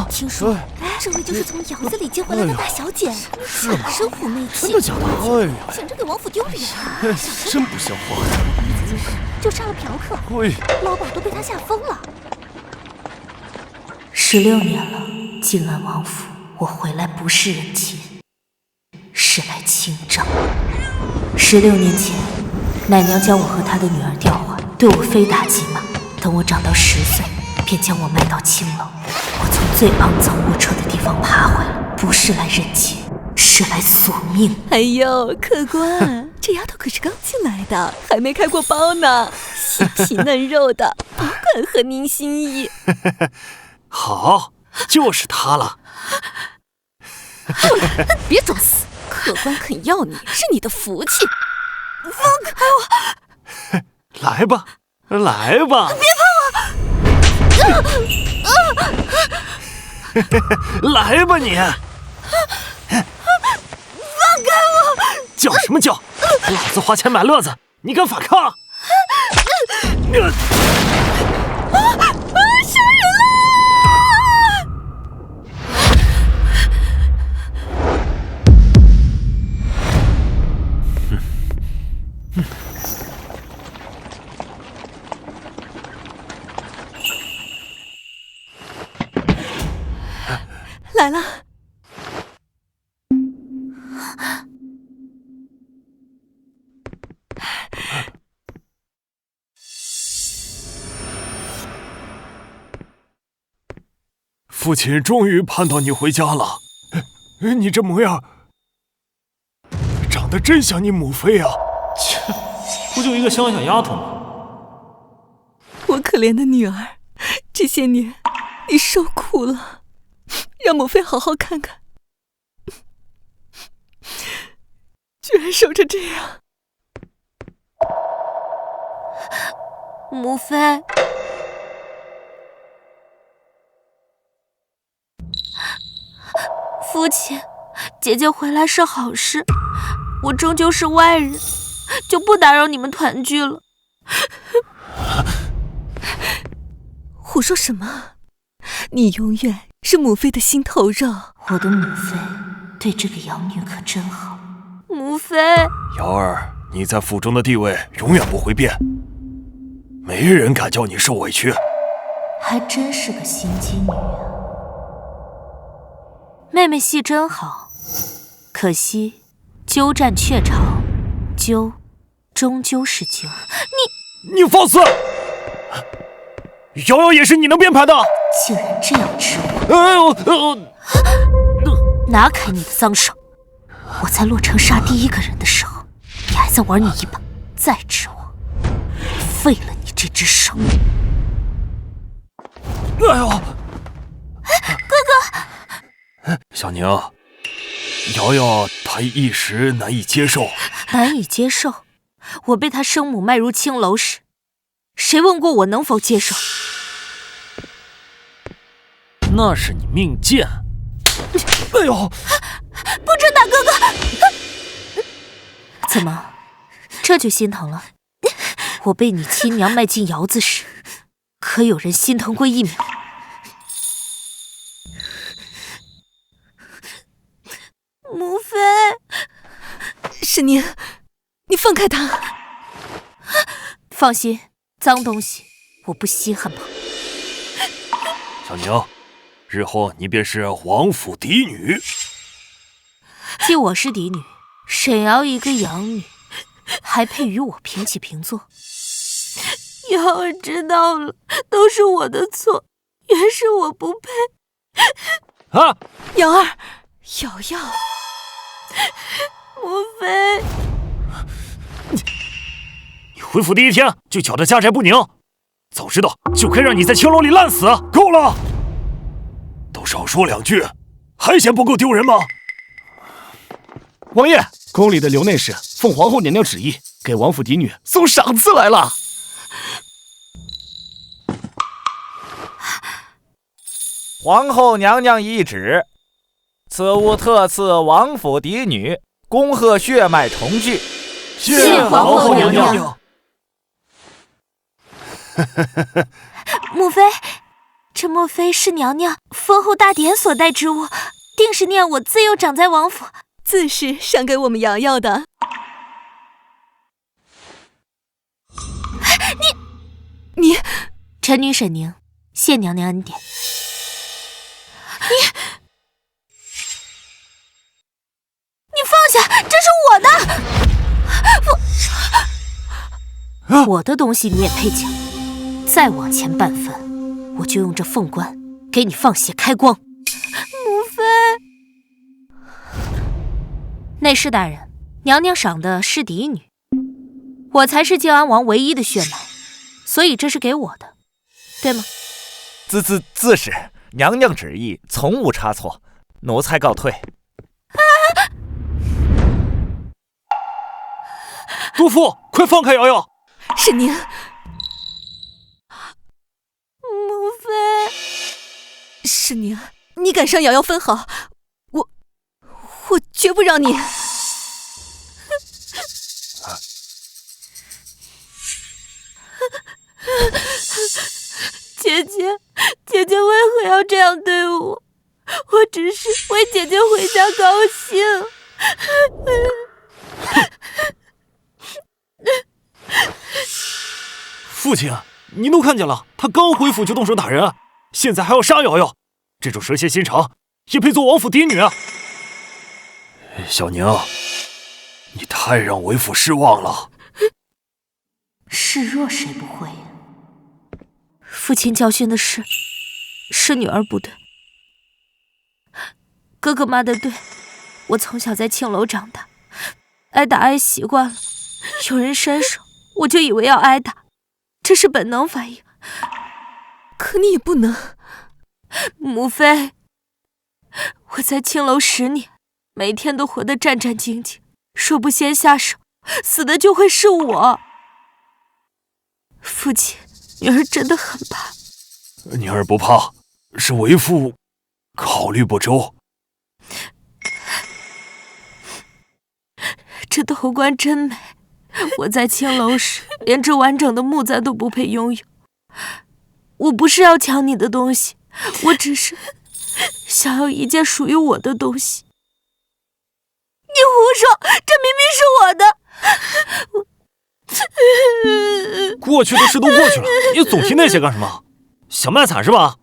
听说这位就是从窑子里接回来的大小姐，生虎媚气，真的假的？哎呀，简直给王府丢脸！真不像话！就杀了嫖客，老鸨都被他吓疯了。16年了，静安王府，我回来不是人情，是来清账。16年前，奶娘将我和她的女儿调换，对我非打即骂。等我长到10岁，便将我卖到青楼。我从最肮脏龌龊的地方爬回来，不是来认亲，是来索命。哎呦，客官，这丫头可是刚进来的，还没开过包呢，细皮嫩肉的，保管合您心意。好，就是她了。别装死，客官肯要你是你的福气。放开我！来吧，来吧！别碰我！来吧你！放开我！叫什么叫？老子花钱买乐子，你敢反抗？杀人了！来了。父亲终于盼到你回家了，你这模样，长得真像你母妃啊！切，不就一个乡下丫头吗？我可怜的女儿，这些年你受苦了，让母妃好好看看，居然瘦成这样。母妃，父亲，姐姐回来是好事，我终究是外人，就不打扰你们团聚了。胡说什么？你永远是母妃的心头肉。我的母妃对这个养女可真好。母妃，瑶儿，你在府中的地位永远不会变，没人敢叫你受委屈。还真是个心机女啊！妹妹戏真好，可惜鸠占鹊巢，鸠终究是鸠。你放肆！瑶瑶也是你能编排的，竟然这样指我！拿开你的脏手！我在洛城杀第一个人的时候，你还在玩你一把，再指我，废了你这只手！哎呦，哥哥，小宁，瑶瑶她一时难以接受。难以接受？我被她生母卖入青楼时，谁问过我能否接受？那是你命贱！哎呦，不准打哥哥！怎么，这就心疼了？我被你亲娘卖进窑子时，可有人心疼过一秒？母妃，是您，你放开他！放心，脏东西我不稀罕吧？小宁，日后你便是王府嫡女。既我是嫡女，沈瑶一个养女，还配与我平起平坐？瑶儿知道了，都是我的错，原是我不配。啊！瑶儿，瑶瑶，母妃，你回府第一天就搅得家宅不宁，早知道就该让你在青楼里烂死。够了，都少说两句，还嫌不够丢人吗？王爷，宫里的刘内侍奉皇后娘娘旨意，给王府嫡女送赏赐来了。皇后娘娘懿旨，此物特赐王府嫡女，恭贺血脉重聚。谢皇后娘娘。母妃，这莫非是娘娘封后大典所带之物？定是念我自幼长在王府，自是赏给我们瑶瑶的。你，臣女沈宁，谢娘娘恩典。你放下，这是我的。我的东西你也配抢？再往前半分，我就用这凤冠给你放血开光。母妃，内侍大人，娘娘赏的是嫡女，我才是靖安王唯一的血脉，所以这是给我的，对吗？自是，娘娘旨意从无差错，奴才告退。督父，快放开瑶瑶！沈宁，母妃，沈宁，你敢伤瑶瑶分毫，我绝不让你。姐姐为何要这样对我？我只是为姐姐回家高兴。父亲，您都看见了，他刚回府就动手打人，现在还要杀瑶瑶，这种蛇蝎心肠也配做王府嫡女啊！小宁，你太让为父失望了。示弱谁不会呀？父亲教训的是女儿不对，哥哥骂的对，我从小在青楼长大，挨打挨习惯了，有人伸手我就以为要挨打，这是本能反应。可你也不能。母妃，我在青楼10年，每天都活得战战兢兢，若不先下手，死的就会是我。父亲，女儿真的很怕。女儿不怕，是为父考虑不周。这头冠真美，我在青楼时连这完整的木簪都不配拥有。我不是要抢你的东西，我只是想要一件属于我的东西。你胡说，这明明是我的。过去的事都过去了，你总提那些干什么？想卖惨是吧？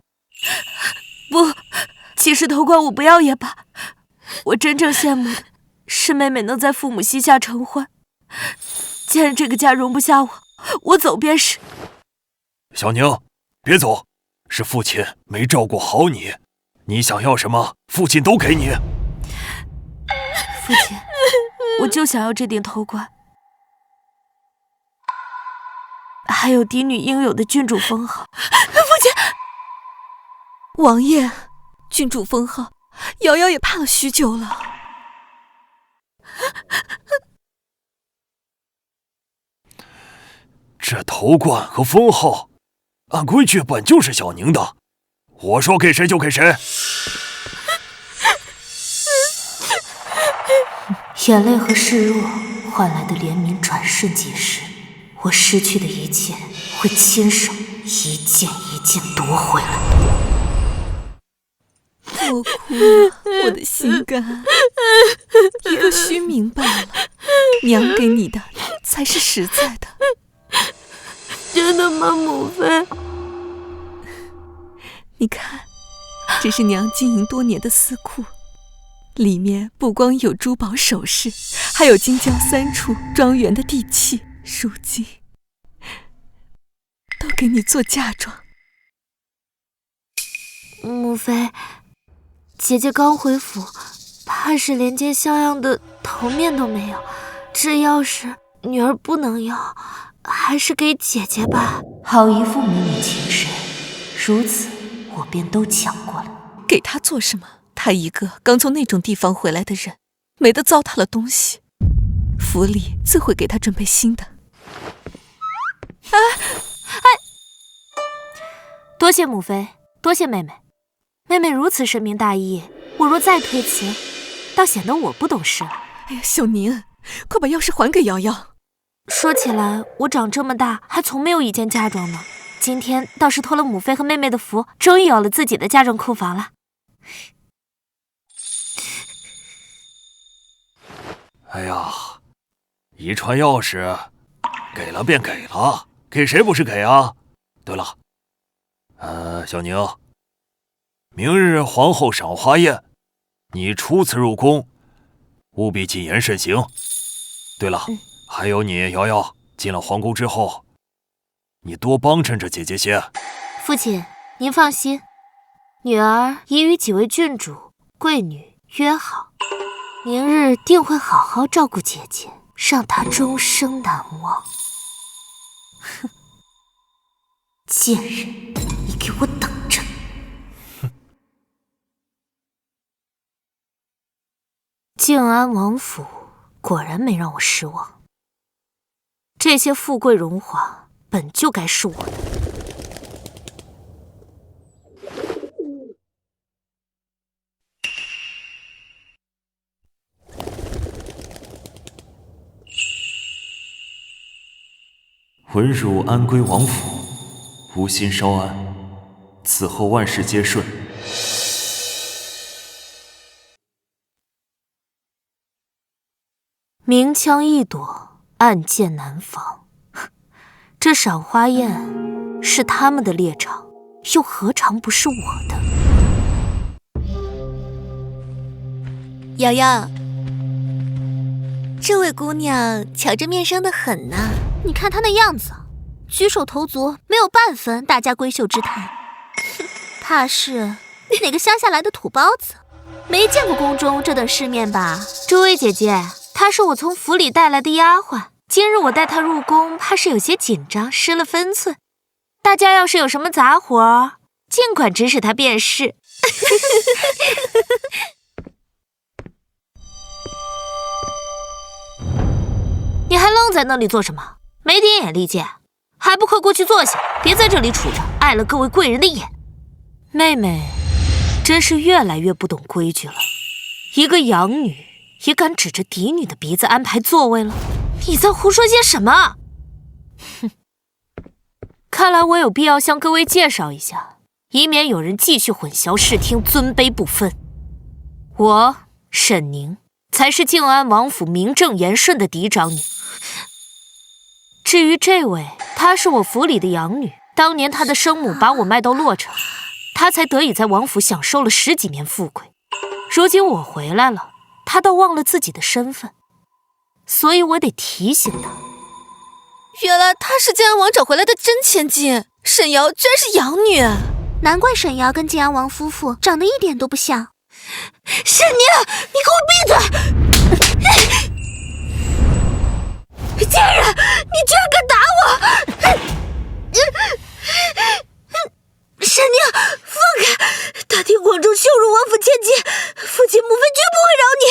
不，其实头冠我不要也罢。我真正羡慕的是妹妹能在父母膝下承欢。既然这个家容不下我，我走便是。小宁，别走，是父亲没照顾好你，你想要什么，父亲都给你。父亲，我就想要这顶头冠，还有嫡女应有的郡主封号。父亲，王爷，郡主封号，瑶瑶也盼了许久了。这头冠和封号，按规矩本就是小宁的，我说给谁就给谁。眼泪和示弱换来的怜悯转瞬即逝，我失去的一切会亲手一件一件夺回来。莫哭了，我的心肝，一个虚名罢了，娘给你的才是实在的。真的吗，母妃？你看，这是娘经营多年的私库，里面不光有珠宝首饰，还有京郊3处庄园的地契，如今都给你做嫁妆。母妃，姐姐刚回府，怕是连件像样的头面都没有，这钥匙女儿不能要，还是给姐姐吧。好一副母女情深，如此我便都抢过了。给他做什么？他一个刚从那种地方回来的人，没得糟蹋了东西，府里自会给他准备新的。多谢母妃，多谢妹妹。妹妹如此深明大义，我若再推辞，倒显得我不懂事了。哎呀，小宁，快把钥匙还给瑶瑶。说起来，我长这么大还从没有一件嫁妆呢。今天倒是托了母妃和妹妹的福，终于有了自己的家中库房了。哎呀，遗传钥匙给了便给了，给谁不是给啊？对了，小宁，明日皇后赏花宴，你初次入宫，务必谨言慎行。对了，还有你瑶瑶，进了皇宫之后，你多帮衬着姐姐些。父亲，您放心，女儿已与几位郡主、贵女约好，明日定会好好照顾姐姐，让她终生难忘。哼，贱人，你给我等着！静安王府果然没让我失望，这些富贵荣华本就该是我的。文汝安归王府，无心稍安，此后万事皆顺。明枪易躲，暗箭难防。这赏花宴是他们的猎场，又何尝不是我的？瑶瑶，这位姑娘瞧着面生的很呢。你看她那样子，举手投足没有半分大家闺秀之态。怕是哪个乡下来的土包子，没见过宫中这等世面吧？诸位姐姐，她是我从府里带来的丫鬟，今日我带她入宫，怕是有些紧张，失了分寸。大家要是有什么杂活，尽管指使她便是。你还愣在那里做什么？没点眼力见，还不快过去坐下，别在这里杵着，碍了各位贵人的眼。妹妹真是越来越不懂规矩了，一个养女也敢指着嫡女的鼻子安排座位了？你在胡说些什么？哼，看来我有必要向各位介绍一下，以免有人继续混淆视听，尊卑不分。我沈宁才是静安王府名正言顺的嫡长女。至于这位，她是我府里的养女，当年她的生母把我卖到洛城，她才得以在王府享受了10几年富贵。如今我回来了，她倒忘了自己的身份，所以我得提醒她。原来她是静安王找回来的真千金，沈瑶居然是养女，难怪沈瑶跟静安王夫妇长得一点都不像。沈宁，你给我闭嘴！贱人，你居然敢打我！沈宁，放开！大庭广众羞辱王府千金，父亲母妃绝不会饶你！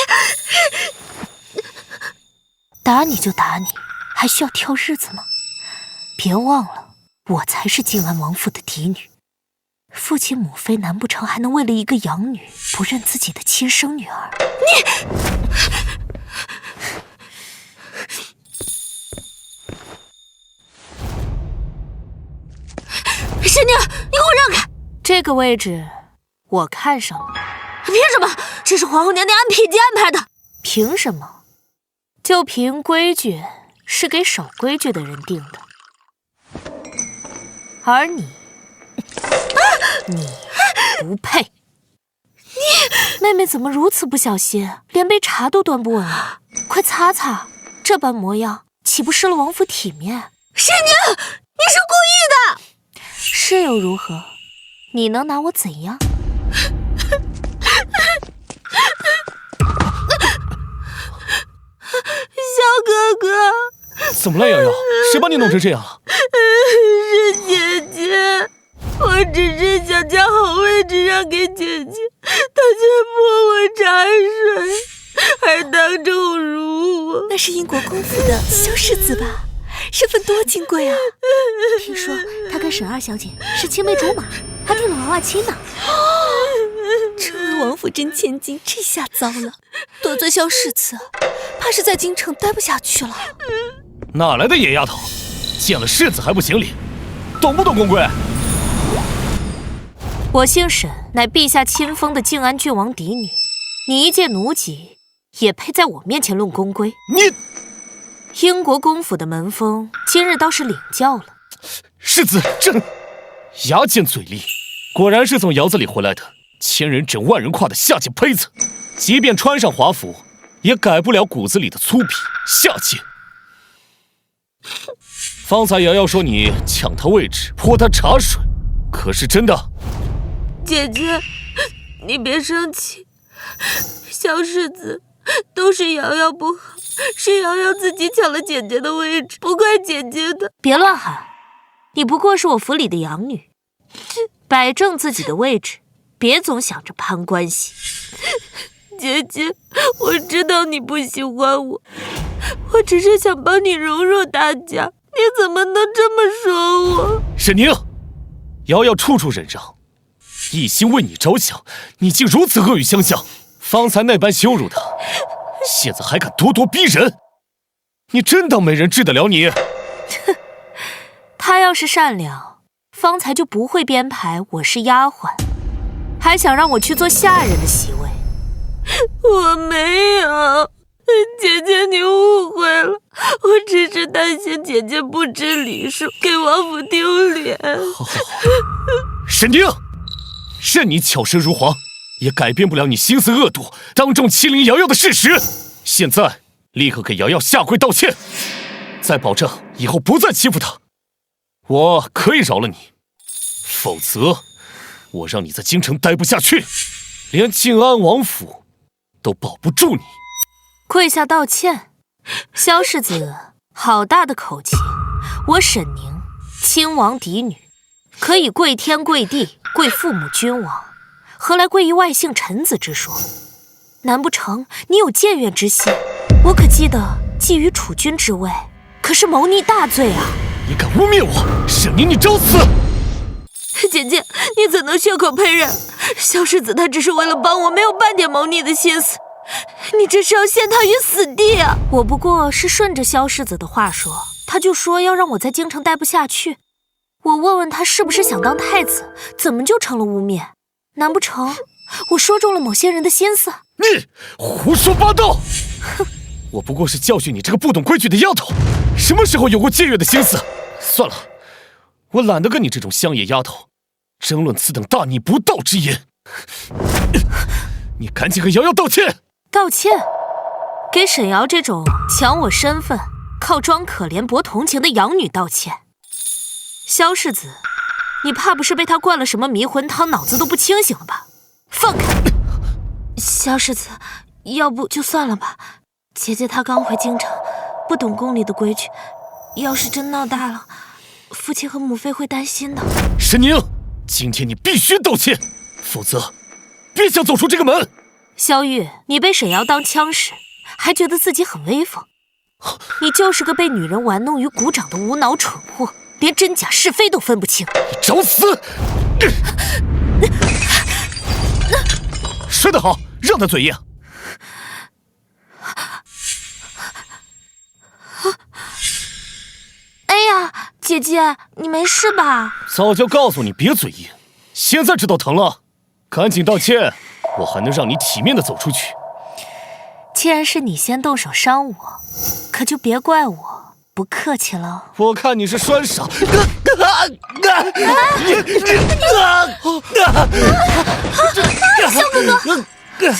打你就打你，还需要挑日子吗？别忘了，我才是静安王府的嫡女，父亲母妃难不成还能为了一个养女不认自己的亲生女儿？沈宁，你给我让开！这个位置我看上了。凭什么？这是皇后娘娘按品级安排的。凭什么？就凭规矩是给守规矩的人定的。而你，你不配。妹妹怎么如此不小心，连杯茶都端不稳了？快擦擦，这般模样岂不失了王府体面？沈宁，你是故意的！是又如何？你能拿我怎样？小哥哥，怎么了，瑶瑶？谁把你弄成这样了？是姐姐，我只是想将好位置让给姐姐，她却泼我茶水，还当众辱我。那是英国公府的萧世子吧？身份多金贵啊！听说她跟沈二小姐是青梅竹马，还定了娃娃亲呢。成为王府真千金，这下糟了！得罪萧世子，怕是在京城待不下去了。哪来的野丫头，见了世子还不行礼？懂不懂公规？我姓沈，乃陛下亲封的靖安郡王嫡女。你一介奴籍，也配在我面前论公规？你，英国公府的门风，今日倒是领教了。世子，这牙尖嘴利，果然是从窑子里回来的，千人整万人跨的下贱胚子。即便穿上华服，也改不了骨子里的粗鄙下贱。方才瑶瑶说你抢她位置，泼她茶水，可是真的？姐姐，你别生气，萧世子都是瑶瑶不好，是瑶瑶自己抢了姐姐的位置，不怪姐姐的。别乱喊，你不过是我府里的养女，摆正自己的位置，别总想着攀关系。姐姐，我知道你不喜欢我，我只是想帮你融入大家，你怎么能这么说我？沈宁，瑶瑶处处忍让，一心为你着想，你竟如此恶语相向。方才那般羞辱她，现在还敢咄咄逼人，你真当没人治得了你？她要是善良，方才就不会编排我是丫鬟，还想让我去做下人的席位。我没有，姐姐你误会了，我只是担心姐姐不知礼数，给王府丢脸。好，沈宁，任你巧舌如簧，也改变不了你心思恶毒，当众欺凌瑶瑶的事实。现在立刻给瑶瑶下跪道歉，再保证以后不再欺负她，我可以饶了你。否则，我让你在京城待不下去，连靖安王府都保不住你。跪下道歉？萧世子好大的口气！我沈宁亲王嫡女，可以跪天跪地跪父母君王，何来跪一外姓臣子之说？难不成你有僭越之心？我可记得觊觎储君之位，可是谋逆大罪啊！你敢污蔑我，沈宁，你找死！姐姐，你怎能血口喷人？萧世子他只是为了帮我，没有半点谋逆的心思。你这是要陷他于死地啊！我不过是顺着萧世子的话说，他就说要让我在京城待不下去。我问问他是不是想当太子，怎么就成了污蔑？难不成我说中了某些人的心思？你胡说八道！哼，我不过是教训你这个不懂规矩的丫头，什么时候有过僭越的心思？算了，我懒得跟你这种乡野丫头争论此等大逆不道之言。你赶紧和瑶瑶道歉！道歉？给沈瑶这种抢我身份、靠装可怜博同情的养女道歉？萧世子，你怕不是被他灌了什么迷魂汤，脑子都不清醒了吧？放开！萧世子，要不就算了吧。姐姐她刚回京城，不懂宫里的规矩，要是真闹大了，父亲和母妃会担心的。沈宁，今天你必须道歉，否则别想走出这个门。萧玉，你被沈瑶当枪使，还觉得自己很威风？你就是个被女人玩弄于股掌的无脑蠢货，连真假是非都分不清。你找死！说得好，让他嘴硬。哎呀，姐姐，你没事吧？早就告诉你别嘴硬，现在知道疼了，赶紧道歉，我还能让你体面的走出去。既然是你先动手伤我，可就别怪我不客气了。我看你是栓傻。萧哥哥，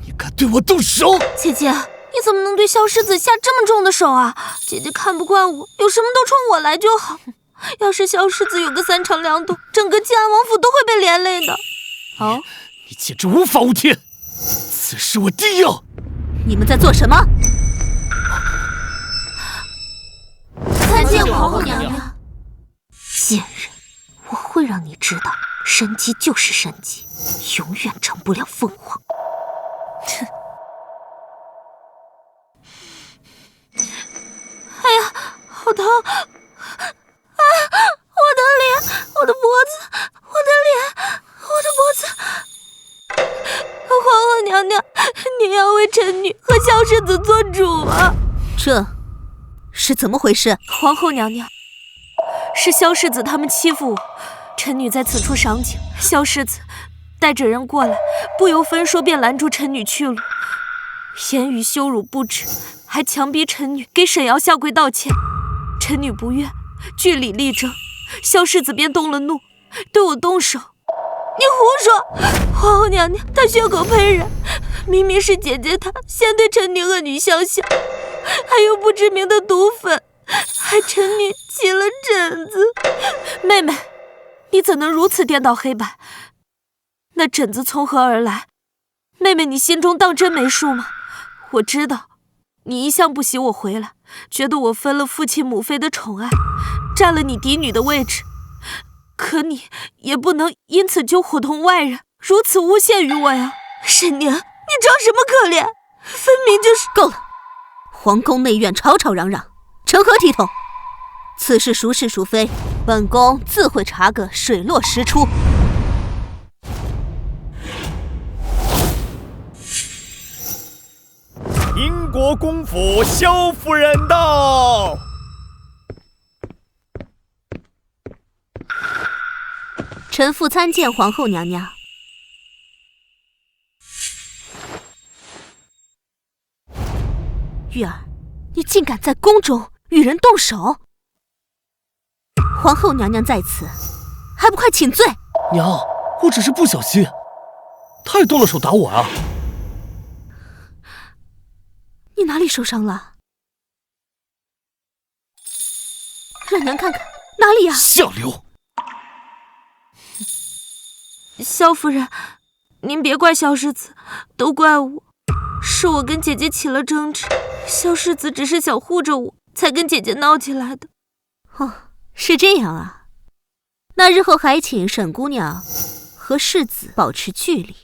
你敢对我动手？姐姐，你怎么能对萧世子下这么重的手啊？姐姐看不惯我，有什么都冲我来就好。要是萧世子有个三长两短，整个靖安王府都会被连累的。哦，你简直无法无天！此事我定要。你们在做什么？参见皇后娘娘。贱人，我会让你知道，神姬就是神姬，永远成不了凤凰。哼！哎呀，好疼！啊，我的脸，我的脖子，我的脸，我的脖子！皇后娘娘，您要为臣女和萧世子做主啊！这是怎么回事？皇后娘娘，是萧世子他们欺负我，臣女在此处赏景，萧世子带着人过来，不由分说便拦住臣女去路，言语羞辱不止，还强逼臣女给沈瑶下跪道歉。臣女不愿，据理力争，萧世子便动了怒，对我动手。你胡说！皇后娘娘，她血口喷人，明明是姐姐她先对臣女恶语相向，还用不知名的毒粉，害臣女起了疹子。妹妹，你怎能如此颠倒黑白？那疹子从何而来？妹妹，你心中当真没数吗？我知道，你一向不喜我回来，觉得我分了父亲母妃的宠爱，占了你嫡女的位置。可你也不能因此就伙同外人，如此诬陷于我呀！沈宁，你装什么可怜？分明就是……够了！皇宫内院吵吵嚷嚷，成何体统？此事孰是孰非，本宫自会查个水落石出。宁国公府萧夫人到。臣妇参见皇后娘娘。玉儿，你竟敢在宫中与人动手！皇后娘娘在此，还不快请罪！娘，我只是不小心，他也动了手打我啊！你哪里受伤了？让娘看看，哪里呀？下流！萧夫人，您别怪萧世子，都怪我，是我跟姐姐起了争执，萧世子只是想护着我，才跟姐姐闹起来的。哦，是这样啊。那日后还请沈姑娘和世子保持距离，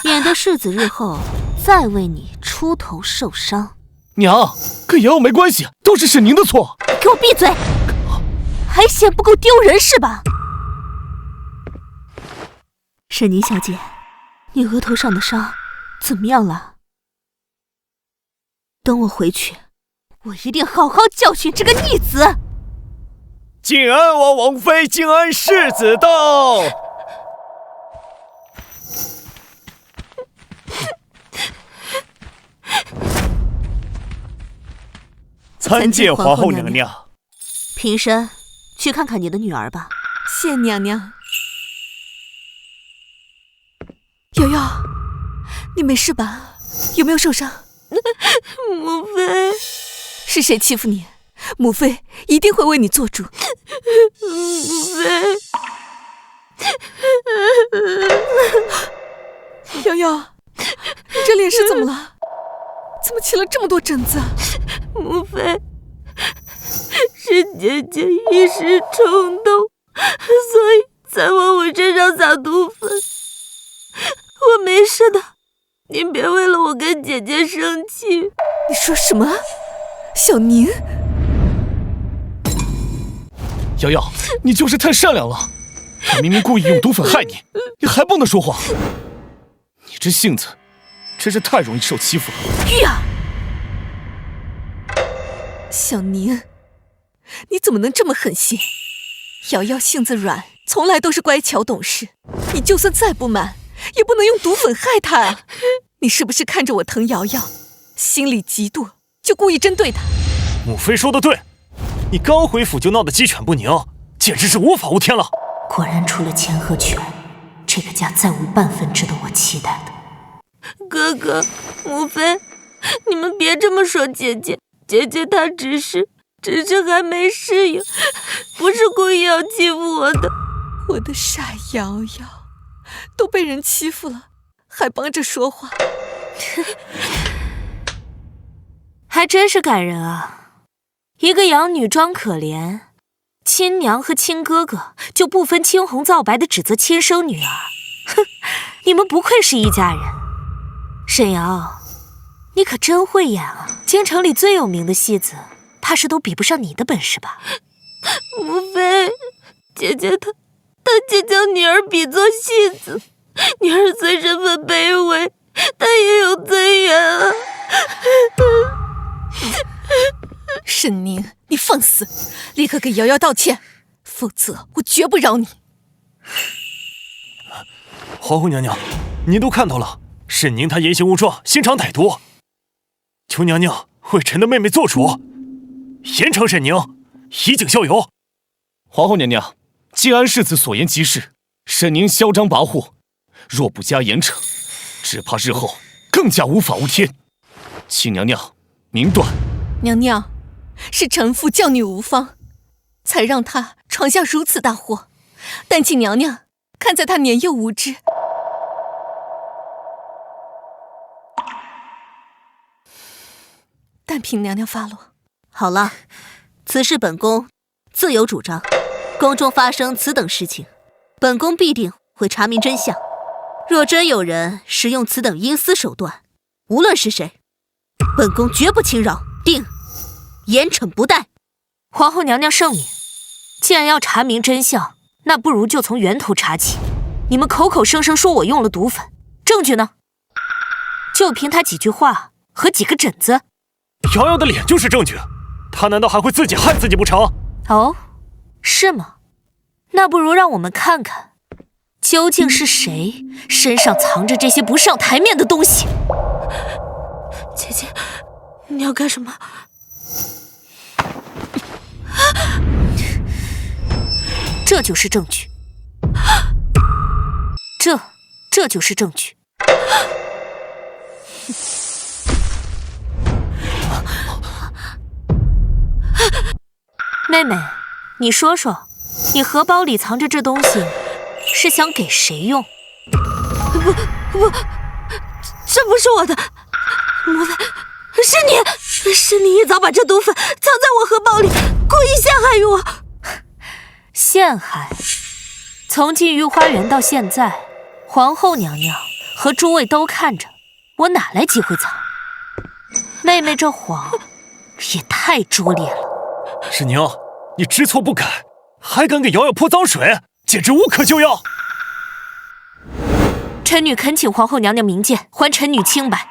免得世子日后再为你出头受伤。娘，跟瑶瑶没关系，都是沈宁的错。给我闭嘴！还嫌不够丢人是吧？沈宁小姐，你额头上的伤怎么样了？等我回去，我一定好好教训这个逆子。晋安王王妃，晋安世子到。参见皇后娘娘。平身，去看看你的女儿吧。谢娘娘。瑶瑶，你没事吧？有没有受伤？母妃，是谁欺负你？母妃一定会为你做主。母妃，瑶瑶，你这脸是怎么了？怎么起了这么多疹子啊？母妃，是姐姐一时冲动，所以才往我身上撒毒粉。我没事的，您别为了我跟姐姐生气。你说什么？小宁？瑶瑶，你就是太善良了，他明明故意用毒粉害你，你还不能说谎。你这性子真是太容易受欺负了。玉儿，小宁，你怎么能这么狠心？瑶瑶性子软，从来都是乖巧懂事，你就算再不满，也不能用毒粉害她啊！你是不是看着我疼瑶瑶，心里嫉妒，就故意针对她？母妃说的对，你刚回府就闹得鸡犬不宁，简直是无法无天了。果然除了钱和权，这个家再无半分值得我期待的。哥哥，母妃，你们别这么说姐姐，姐姐她只是还没适应，不是故意要欺负我的。我的傻瑶瑶，都被人欺负了，还帮着说话，还真是感人啊！一个养女装可怜，亲娘和亲哥哥就不分青红皂白的指责亲生女儿。哼，你们不愧是一家人。沈瑶，你可真会演啊！京城里最有名的戏子，怕是都比不上你的本事吧？母妃，姐姐她竟将女儿比作戏子，女儿虽身份卑微，但也有尊严啊！沈宁，你放肆！立刻给瑶瑶道歉，否则我绝不饶你。皇后娘娘，您都看到了，沈宁她言行无状，心肠歹毒，求娘娘为臣的妹妹做主，严惩沈宁，以儆效尤。皇后娘娘，静安世子所言极是，沈宁嚣张跋扈，若不加严惩，只怕日后更加无法无天。请娘娘明断。娘娘，是臣妇教女无方，才让她闯下如此大祸，但请娘娘看在她年幼无知，但凭娘娘发落。好了，此事本宫自有主张。宫中发生此等事情，本宫必定会查明真相。若真有人使用此等阴私手段，无论是谁，本宫绝不轻饶，定严惩不贷。皇后娘娘圣明，既然要查明真相，那不如就从源头查起。你们口口声声说我用了毒粉，证据呢？就凭他几句话和几个疹子？瑶瑶的脸就是证据，她难道还会自己害自己不成？哦，是吗？那不如让我们看看，究竟是谁身上藏着这些不上台面的东西。姐姐，你要干什么？这就是证据，这就是证据。妹妹，你说说，你荷包里藏着这东西，是想给谁用？不，这不是我的，莫非是你一早把这毒粉藏在我荷包里，故意陷害于我？陷害？从进御花园到现在，皇后娘娘和诸位都看着，我哪来机会藏？妹妹这谎也太拙劣了。沈宁，你知错不改，还敢给瑶瑶泼脏水，简直无可救药！臣女恳请皇后娘娘明鉴，还臣女清白。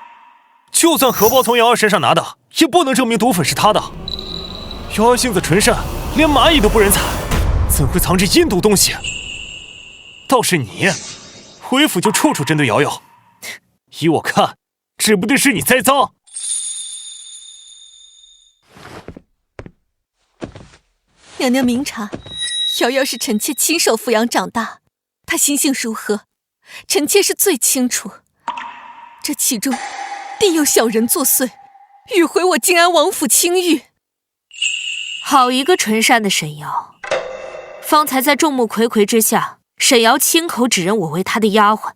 就算荷包从瑶瑶身上拿的，也不能证明毒粉是她的。瑶瑶性子纯善，连蚂蚁都不忍踩，怎会藏着阴毒东西？倒是你，回府就处处针对瑶瑶，依我看，指不定是你栽赃。娘娘明察，瑶瑶是臣妾亲手抚养长大，她心性如何，臣妾是最清楚。这其中定有小人作祟，欲毁我静安王府清誉。好一个纯善的沈瑶！方才在众目睽睽之下，沈瑶亲口指认我为她的丫鬟，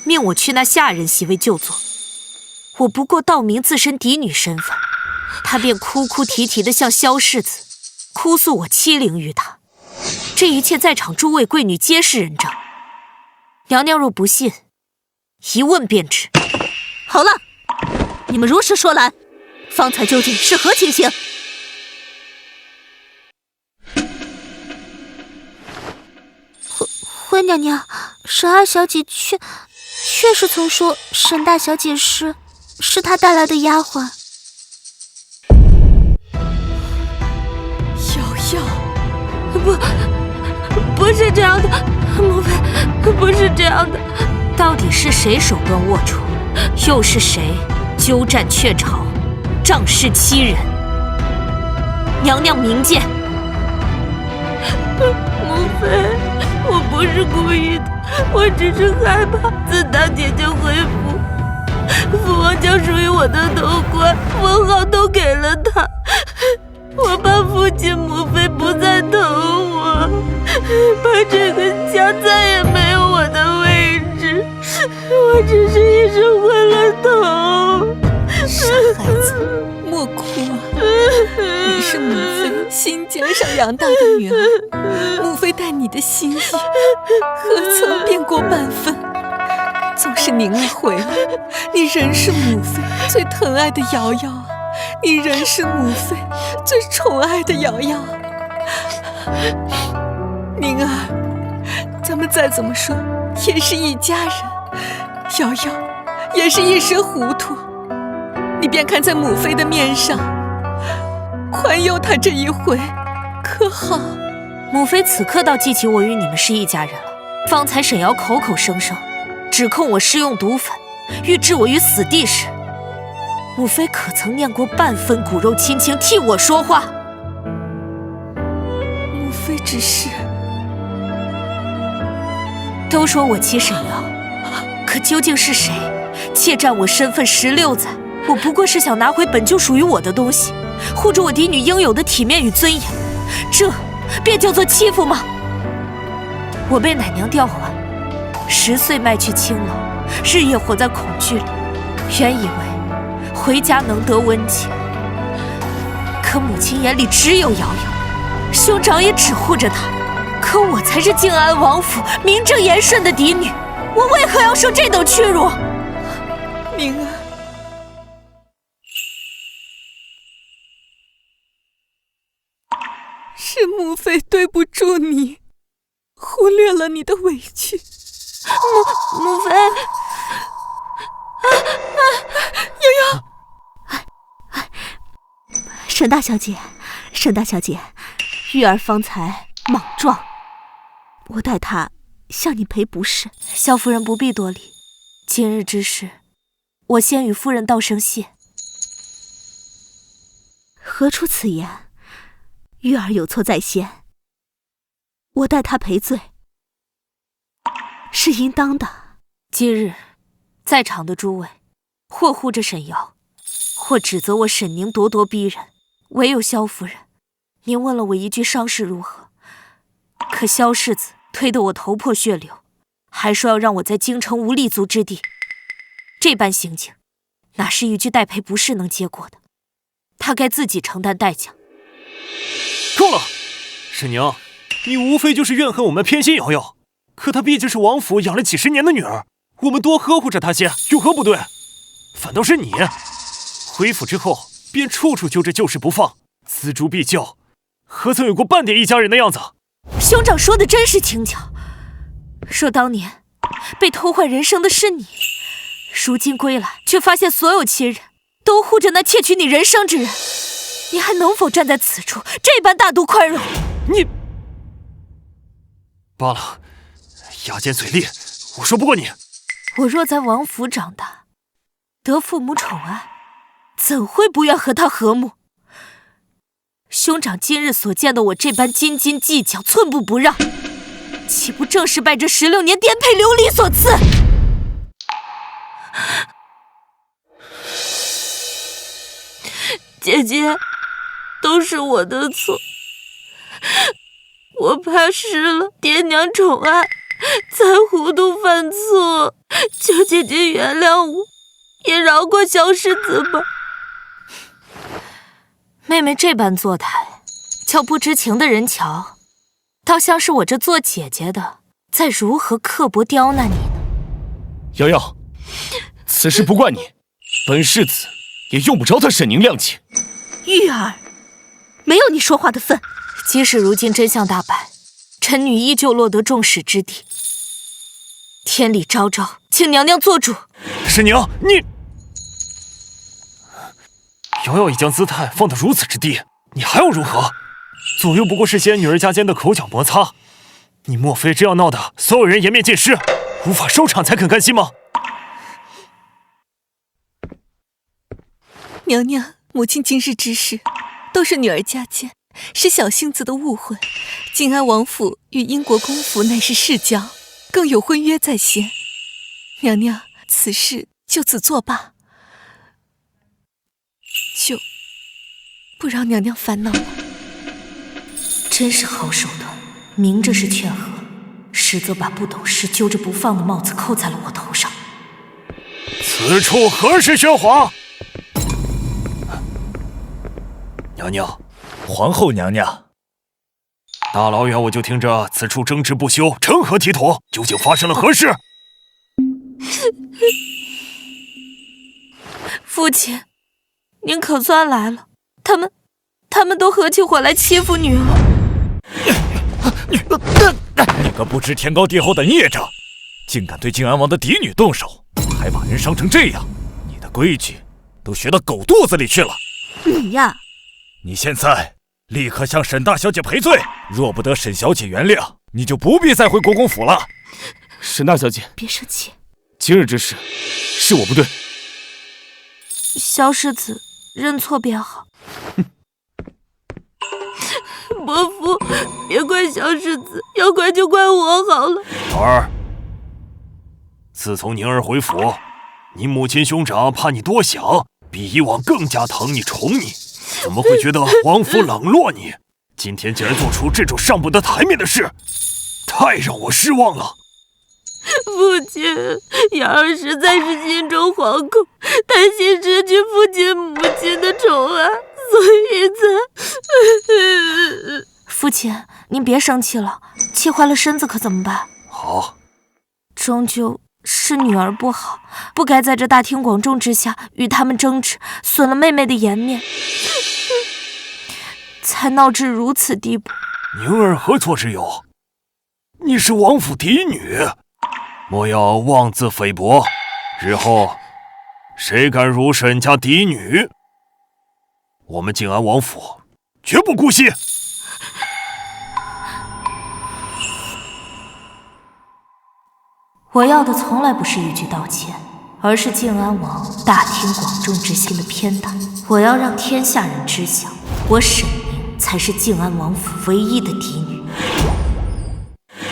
命我去那下人席位就坐。我不过道明自身嫡女身份，她便哭哭啼啼地向萧世子哭诉我欺凌于她。这一切在场诸位贵女皆是人证，娘娘若不信，一问便知。好了，你们如实说来，方才究竟是何情形？回娘娘，沈二小姐确实曾说沈大小姐是她带来的丫鬟。瑶瑶，不是这样的，莫非不是这样的？到底是谁手段龌龊，又是谁鸠占鹊巢，仗势欺人？娘娘明鉴。莫非我不是故意的，我只是害怕自大姐姐回府，父王将属于我的头冠封号都给了他，我怕父亲母妃不再疼我，怕这个家再也没有我的位置，我只是一时昏了头。傻孩子，莫哭啊！你是母妃心尖上养大的女儿，母妃待你的心意，何曾变过半分？纵是宁儿回来，你仍是母妃最疼爱的瑶瑶啊！你仍是母妃最宠爱的瑶瑶啊！宁儿，咱们再怎么说也是一家人，瑶瑶也是一时糊涂。你便看在母妃的面上，宽宥他这一回，可好？母妃此刻倒记起我与你们是一家人了。方才沈瑶口口声声指控我施用毒粉，欲置我于死地时，母妃可曾念过半分骨肉亲情替我说话？母妃只是……都说我妻沈瑶，可究竟是谁窃占我身份16载？我不过是想拿回本就属于我的东西，护着我嫡女应有的体面与尊严，这便叫做欺负吗？我被奶娘调换，10岁卖去青楼，日夜活在恐惧里，原以为回家能得温情，可母亲眼里只有瑶瑶，兄长也只护着她，可我才是静安王府名正言顺的嫡女，我为何要受这等屈辱？明儿，是母妃对不住你，忽略了你的委屈。母妃，瑶瑶，沈大小姐，沈大小姐，玉儿方才莽撞，我代她向你赔不是。萧夫人不必多礼，今日之事，我先与夫人道声谢。何出此言？玉儿有错在先，我代她赔罪是应当的。今日在场的诸位，或护着沈瑶，或指责我沈宁咄咄逼人，唯有萧夫人，您问了我一句伤势如何？可萧世子推得我头破血流，还说要让我在京城无立足之地，这般行径，哪是一句代赔不是能接过的？他该自己承担代价。够了，沈宁，你无非就是怨恨我们偏心瑶瑶，可她毕竟是王府养了几10年的女儿，我们多呵护着她些，有何不对？反倒是你，回府之后便处处揪着旧事不放，锱铢必较，何曾有过半点一家人的样子？兄长说的真是轻巧，说当年被偷换人生的是你，如今归来却发现所有亲人都护着那窃取你人生之人，你还能否站在此处这般大度宽容？你罢了，牙尖嘴利，我说不过你。我若在王府长大，得父母宠爱，怎会不愿和他和睦？兄长今日所见的我这般斤斤计较，寸步不让，岂不正是拜这16年颠沛流离所赐？姐姐，都是我的错，我怕失了爹娘宠爱，才糊涂犯错，求姐姐原谅我，也饶过萧世子吧。妹妹这般作态，叫不知情的人瞧，倒像是我这做姐姐的在如何刻薄刁难你呢。瑶瑶，此事不怪你，本世子也用不着他沈宁谅解。玉儿，没有你说话的份。即使如今真相大白，臣女依旧落得众矢之的。天理昭昭，请娘娘做主。沈宁，你瑶瑶已将姿态放得如此之低，你还要如何？左右不过是些女儿家间的口角摩擦，你莫非这样闹得所有人颜面尽失，无法收场才肯甘心吗？娘娘，母亲今日之事，都是女儿家间，是小性子的误会。静安王府与英国公府乃是世交，更有婚约在先。娘娘，此事就此作罢，就不让娘娘烦恼了。真是好手段，明着是劝和，实则把不懂事揪着不放的帽子扣在了我头上。此处何时喧哗？娘娘，皇后娘娘，大老远我就听着此处争执不休，成何体统？究竟发生了何事？父亲，您可算来了。他们都合起伙来欺负女儿。你个不知天高地厚的孽障，竟敢对靖安王的嫡女动手，还把人伤成这样，你的规矩都学到狗肚子里去了。你呀，你现在立刻向沈大小姐赔罪，若不得沈小姐原谅，你就不必再回国公府了。沈大小姐，别生气。今日之事是我不对。萧世子，认错便好。伯父，别怪萧世子，要怪就怪我好了。瑶儿，自从宁儿回府，你母亲兄长怕你多想，比以往更加疼你宠你，怎么会觉得王府冷落你？今天竟然做出这种上不得台面的事，太让我失望了。父亲，瑶儿实在是心中惶恐，担心失去父亲母亲的宠爱，所以才……父亲，您别生气了，气坏了身子可怎么办？好，终究是女儿不好，不该在这大庭广众之下与他们争执，损了妹妹的颜面，才闹至如此地步。宁儿何错之有？你是王府嫡女，莫要妄自菲薄，日后谁敢辱沈家嫡女，我们静安王府绝不姑息。我要的从来不是一句道歉，而是静安王大庭广众之下的偏袒。我要让天下人知晓，我沈宁才是静安王府唯一的嫡女。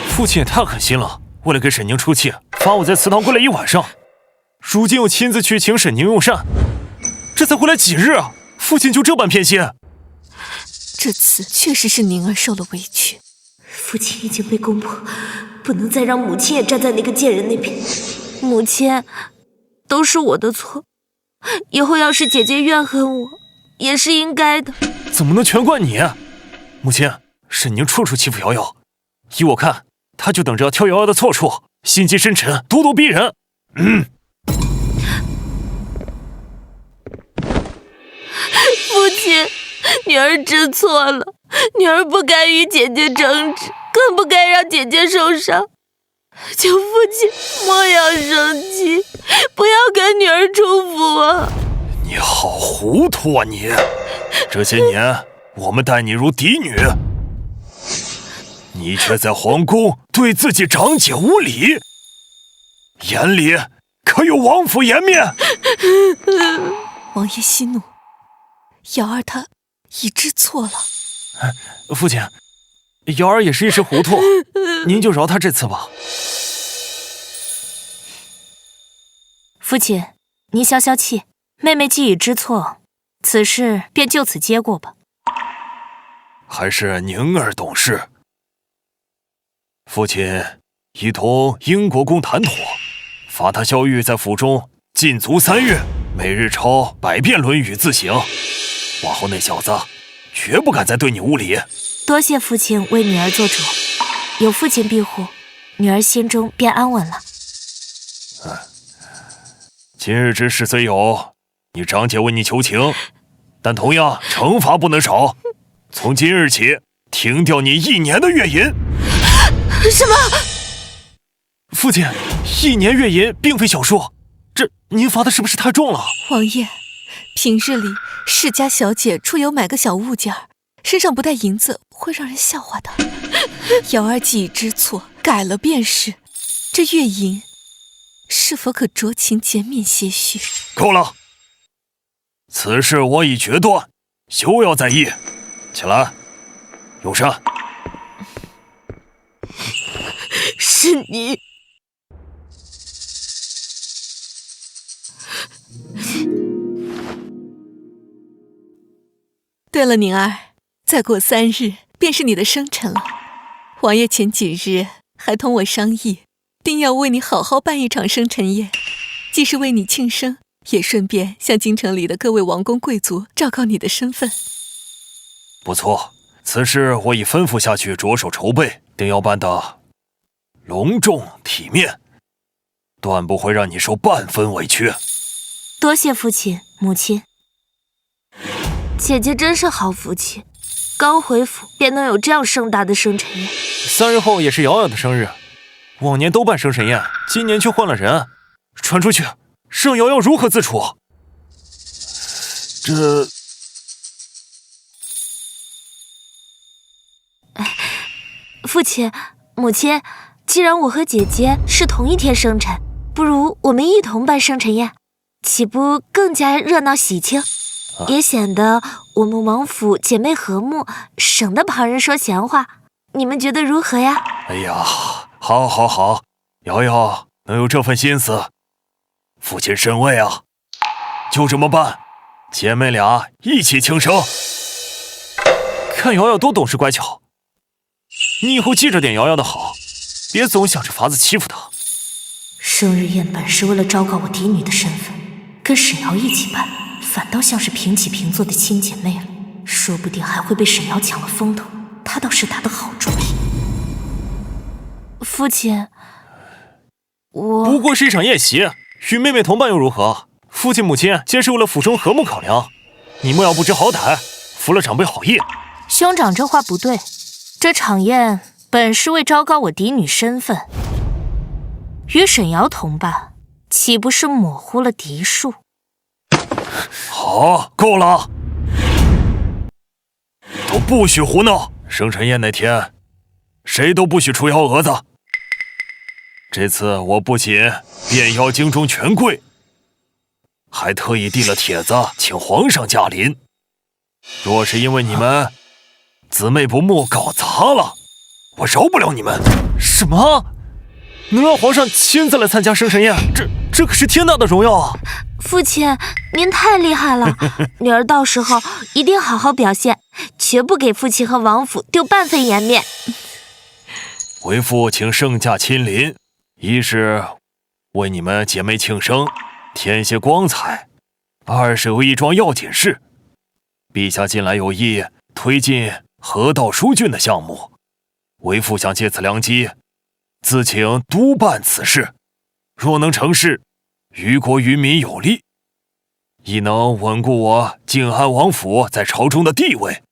父亲也太狠心了，为了给沈宁出气，罚我在祠堂跪了1晚上，如今又亲自去请沈宁用膳，这才回来几日啊？父亲就这般偏心？这次确实是宁儿受了委屈，父亲已经被攻破，不能再让母亲也站在那个贱人那边。母亲，都是我的错，以后要是姐姐怨恨我，也是应该的。怎么能全怪你？母亲，沈宁处处欺负瑶瑶，依我看，她就等着要挑瑶瑶的错处，心机深沉，咄咄逼人。父亲，女儿知错了，女儿不该与姐姐争执，更不该让姐姐受伤。求父亲莫要生气，不要给女儿出府啊！你好糊涂啊你！这些年我们待你如嫡女，你却在皇宫对自己长姐无礼，眼里可有王府颜面？王爷息怒，瑶儿她已知错了。父亲，瑶儿也是一时糊涂，您就饶她这次吧。父亲，您消消气，妹妹既已知错，此事便就此接过吧。还是宁儿懂事。父亲已同英国公谈妥，罚他萧玉在府中禁足3月，每日抄100遍《论语》自省。往后那小子绝不敢再对你无礼。多谢父亲为女儿做主，有父亲庇护，女儿心中便安稳了。今日之事虽有你长姐为你求情，但同样惩罚不能少。从今日起，停掉你1年的月银。什么？父亲，1年月银并非小数，这您罚的是不是太重了？王爷，平日里世家小姐出游买个小物件，身上不带银子会让人笑话的。瑶儿既已知错，改了便是。这月银是否可酌情减免些许？够了，此事我已决断，休要再议。起来，用膳。是你。对了，宁儿，再过3日便是你的生辰了。王爷前几日还同我商议，定要为你好好办一场生辰宴，既是为你庆生，也顺便向京城里的各位王公贵族昭告你的身份。不错，此事我已吩咐下去，着手筹备，定要办得隆重体面，断不会让你受半分委屈。多谢父亲母亲。姐姐真是好福气，刚回府便能有这样盛大的生辰宴。3日后也是瑶瑶的生日，往年都办生辰宴，今年却换了人，传出去，让瑶瑶如何自处？这父亲、母亲，既然我和姐姐是同一天生辰，不如我们一同办生辰宴，岂不更加热闹喜庆？也显得我们王府姐妹和睦，省得旁人说闲话。你们觉得如何呀？哎呀，好，好，好，瑶瑶能有这份心思，父亲甚慰啊！就这么办，姐妹俩一起庆生。看瑶瑶多懂事乖巧，你以后记着点瑶瑶的好，别总想着法子欺负她。生日宴本是为了昭告我嫡女的身份，跟沈瑶一起办，反倒像是平起平坐的亲姐妹了，说不定还会被沈瑶抢了风头。她倒是打得好主意。父亲，我不过是一场宴席，与妹妹同伴又如何？父亲母亲皆是为了府中和睦考量，你莫要不知好歹，负了长辈好意。兄长这话不对，这场宴本是为昭告我嫡女身份，与沈瑶同伴，岂不是模糊了嫡庶？好，够了，都不许胡闹！生辰宴那天，谁都不许出幺蛾子。这次我不仅遍邀京中权贵，还特意递了帖子请皇上驾临。若是因为你们姊妹不睦搞砸了，我饶不了你们。什么？能让皇上亲自来参加生辰宴，这可是天大的荣耀啊！父亲，您太厉害了，女儿到时候一定好好表现，绝不给父亲和王府丢半分颜面。为父请圣驾亲临，一是为你们姐妹庆生添些光彩，二是有一桩要紧事。陛下近来有意推进河道疏浚的项目，为父想借此良机，自请督办此事。若能成事，于国于民有利，亦能稳固我静安王府在朝中的地位。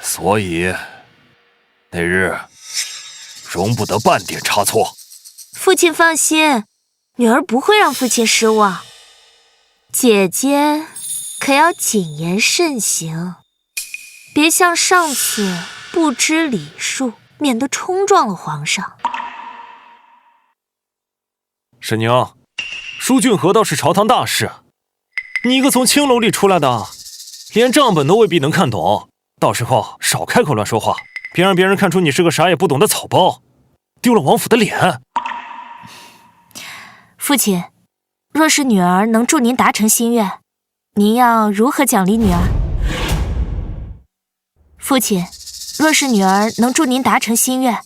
所以那日容不得半点差错。父亲放心，女儿不会让父亲失望。姐姐可要谨言慎行，别像上次不知礼数，免得冲撞了皇上。沈宁，疏浚河道是朝堂大事，你一个从青楼里出来的，连账本都未必能看懂，到时候少开口乱说话，别让别人看出你是个啥也不懂的草包，丢了王府的脸。父亲，若是女儿能助您达成心愿，您要如何奖励女儿？父亲，若是女儿能助您达成心愿，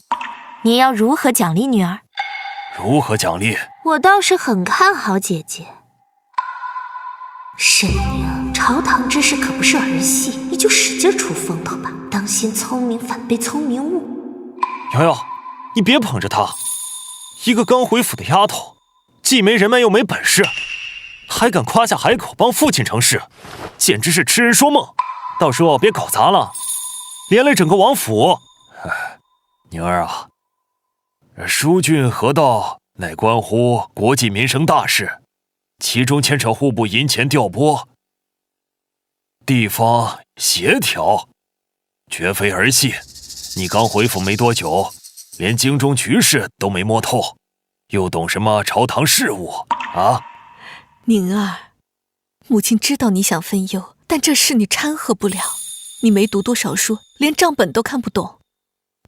您要如何奖励女儿？如何奖励？我倒是很看好姐姐。沈宁，朝堂之事可不是儿戏，你就使劲出风头吧，当心聪明反被聪明误。瑶瑶，你别捧着她，一个刚回府的丫头，既没人脉又没本事，还敢夸下海口帮父亲成事，简直是痴人说梦。到时候别搞砸了，连累整个王府。宁儿啊，疏浚河道乃关乎国计民生大事，其中牵扯户部银钱调拨，地方协调，绝非儿戏。你刚回府没多久，连京中局势都没摸透，又懂什么朝堂事务啊？宁儿，母亲知道你想分忧，但这事你掺和不了。你没读多少书，连账本都看不懂，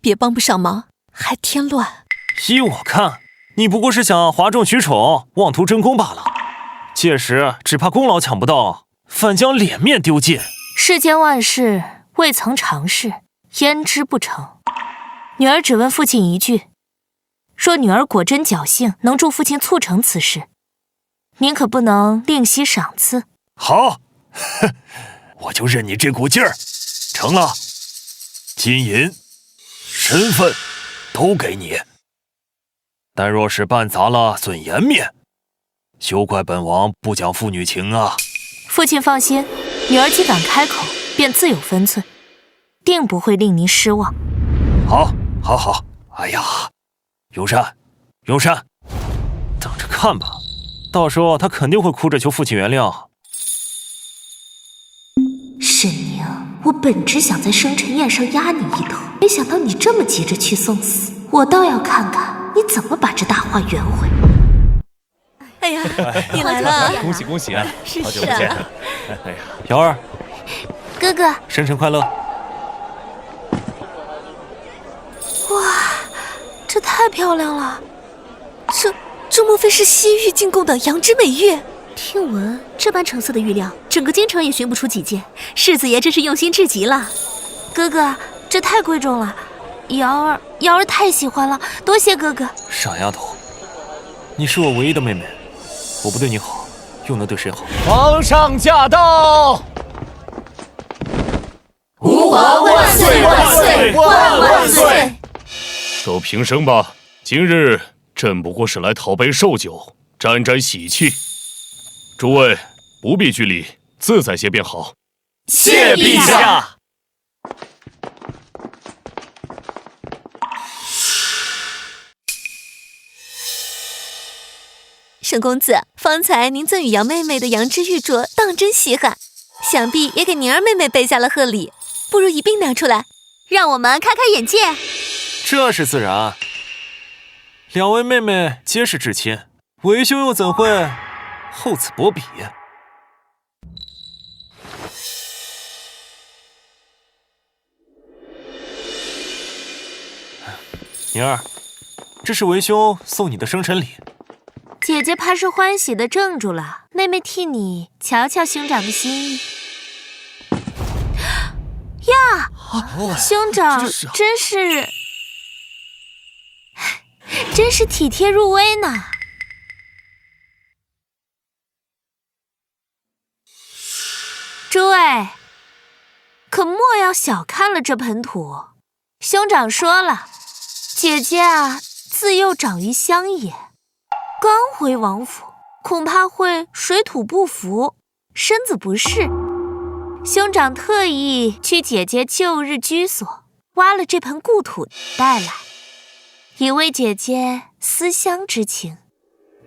别帮不上忙，还添乱。依我看，你不过是想哗众取宠，妄图争功罢了。届时只怕功劳抢不到，反将脸面丢尽。世间万事未曾尝试，焉知不成？女儿只问父亲一句：若女儿果真侥幸能助父亲促成此事，您可不能吝惜赏赐。好，我就认你这股劲儿。成了，金银、身份都给你。但若是办砸了，损颜面，休怪本王不讲父女情啊！父亲放心，女儿既敢开口，便自有分寸，定不会令您失望。好，好，好！哎呀，永山，永山，等着看吧，到时候他肯定会哭着求父亲原谅。沈宁，我本只想在生辰宴上压你一头，没想到你这么急着去送死，我倒要看看你怎么把这大话圆回。哎呀，你来了，恭喜恭喜啊！好久不见。哎呀，瑶儿，哥哥，生辰快乐！哇，这太漂亮了！这莫非是西域进贡的羊脂美玉？听闻这般成色的玉料，整个京城也寻不出几件，世子爷真是用心至极了。哥哥，这太贵重了，瑶儿太喜欢了，多谢哥哥。傻丫头，你是我唯一的妹妹，我不对你好，又能对谁好？皇上驾到！吾皇万岁万岁万万岁！都平身吧，今日朕不过是来讨杯寿酒，沾沾喜气。诸位不必拘礼，自在些便好。谢陛下。沈公子，方才您赠与姚妹妹的羊脂玉镯，当真稀罕，想必也给宁儿妹妹备下了贺礼，不如一并拿出来，让我们开开眼界。这是自然，两位妹妹皆是至亲，为兄又怎会厚此薄彼？宁儿，这是为兄送你的生辰礼。姐姐怕是欢喜的怔住了，妹妹替你瞧瞧兄长的心意。呀，兄长真是体贴入微呢。诸位，可莫要小看了这盆土。兄长说了，姐姐啊，自幼长于乡野，刚回王府，恐怕会水土不服，身子不适。兄长特意去姐姐旧日居所挖了这盆故土带来，以为姐姐思乡之情，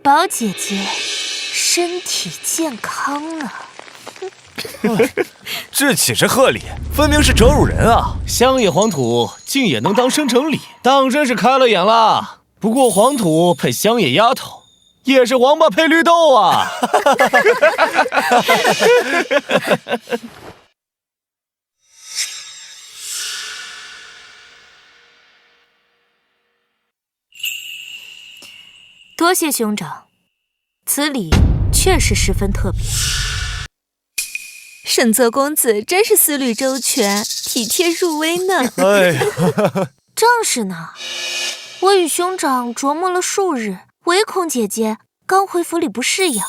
保姐姐身体健康啊。这岂是贺礼，分明是折辱人啊！乡野黄土竟也能当生辰礼，当真是开了眼了。不过黄土配乡野丫头，也是王八配绿豆啊！多谢兄长，此礼确实十分特别。沈泽公子真是思虑周全，体贴入微呢。哎呀，正是呢，我与兄长琢磨了数日，唯恐姐姐刚回府里不适应，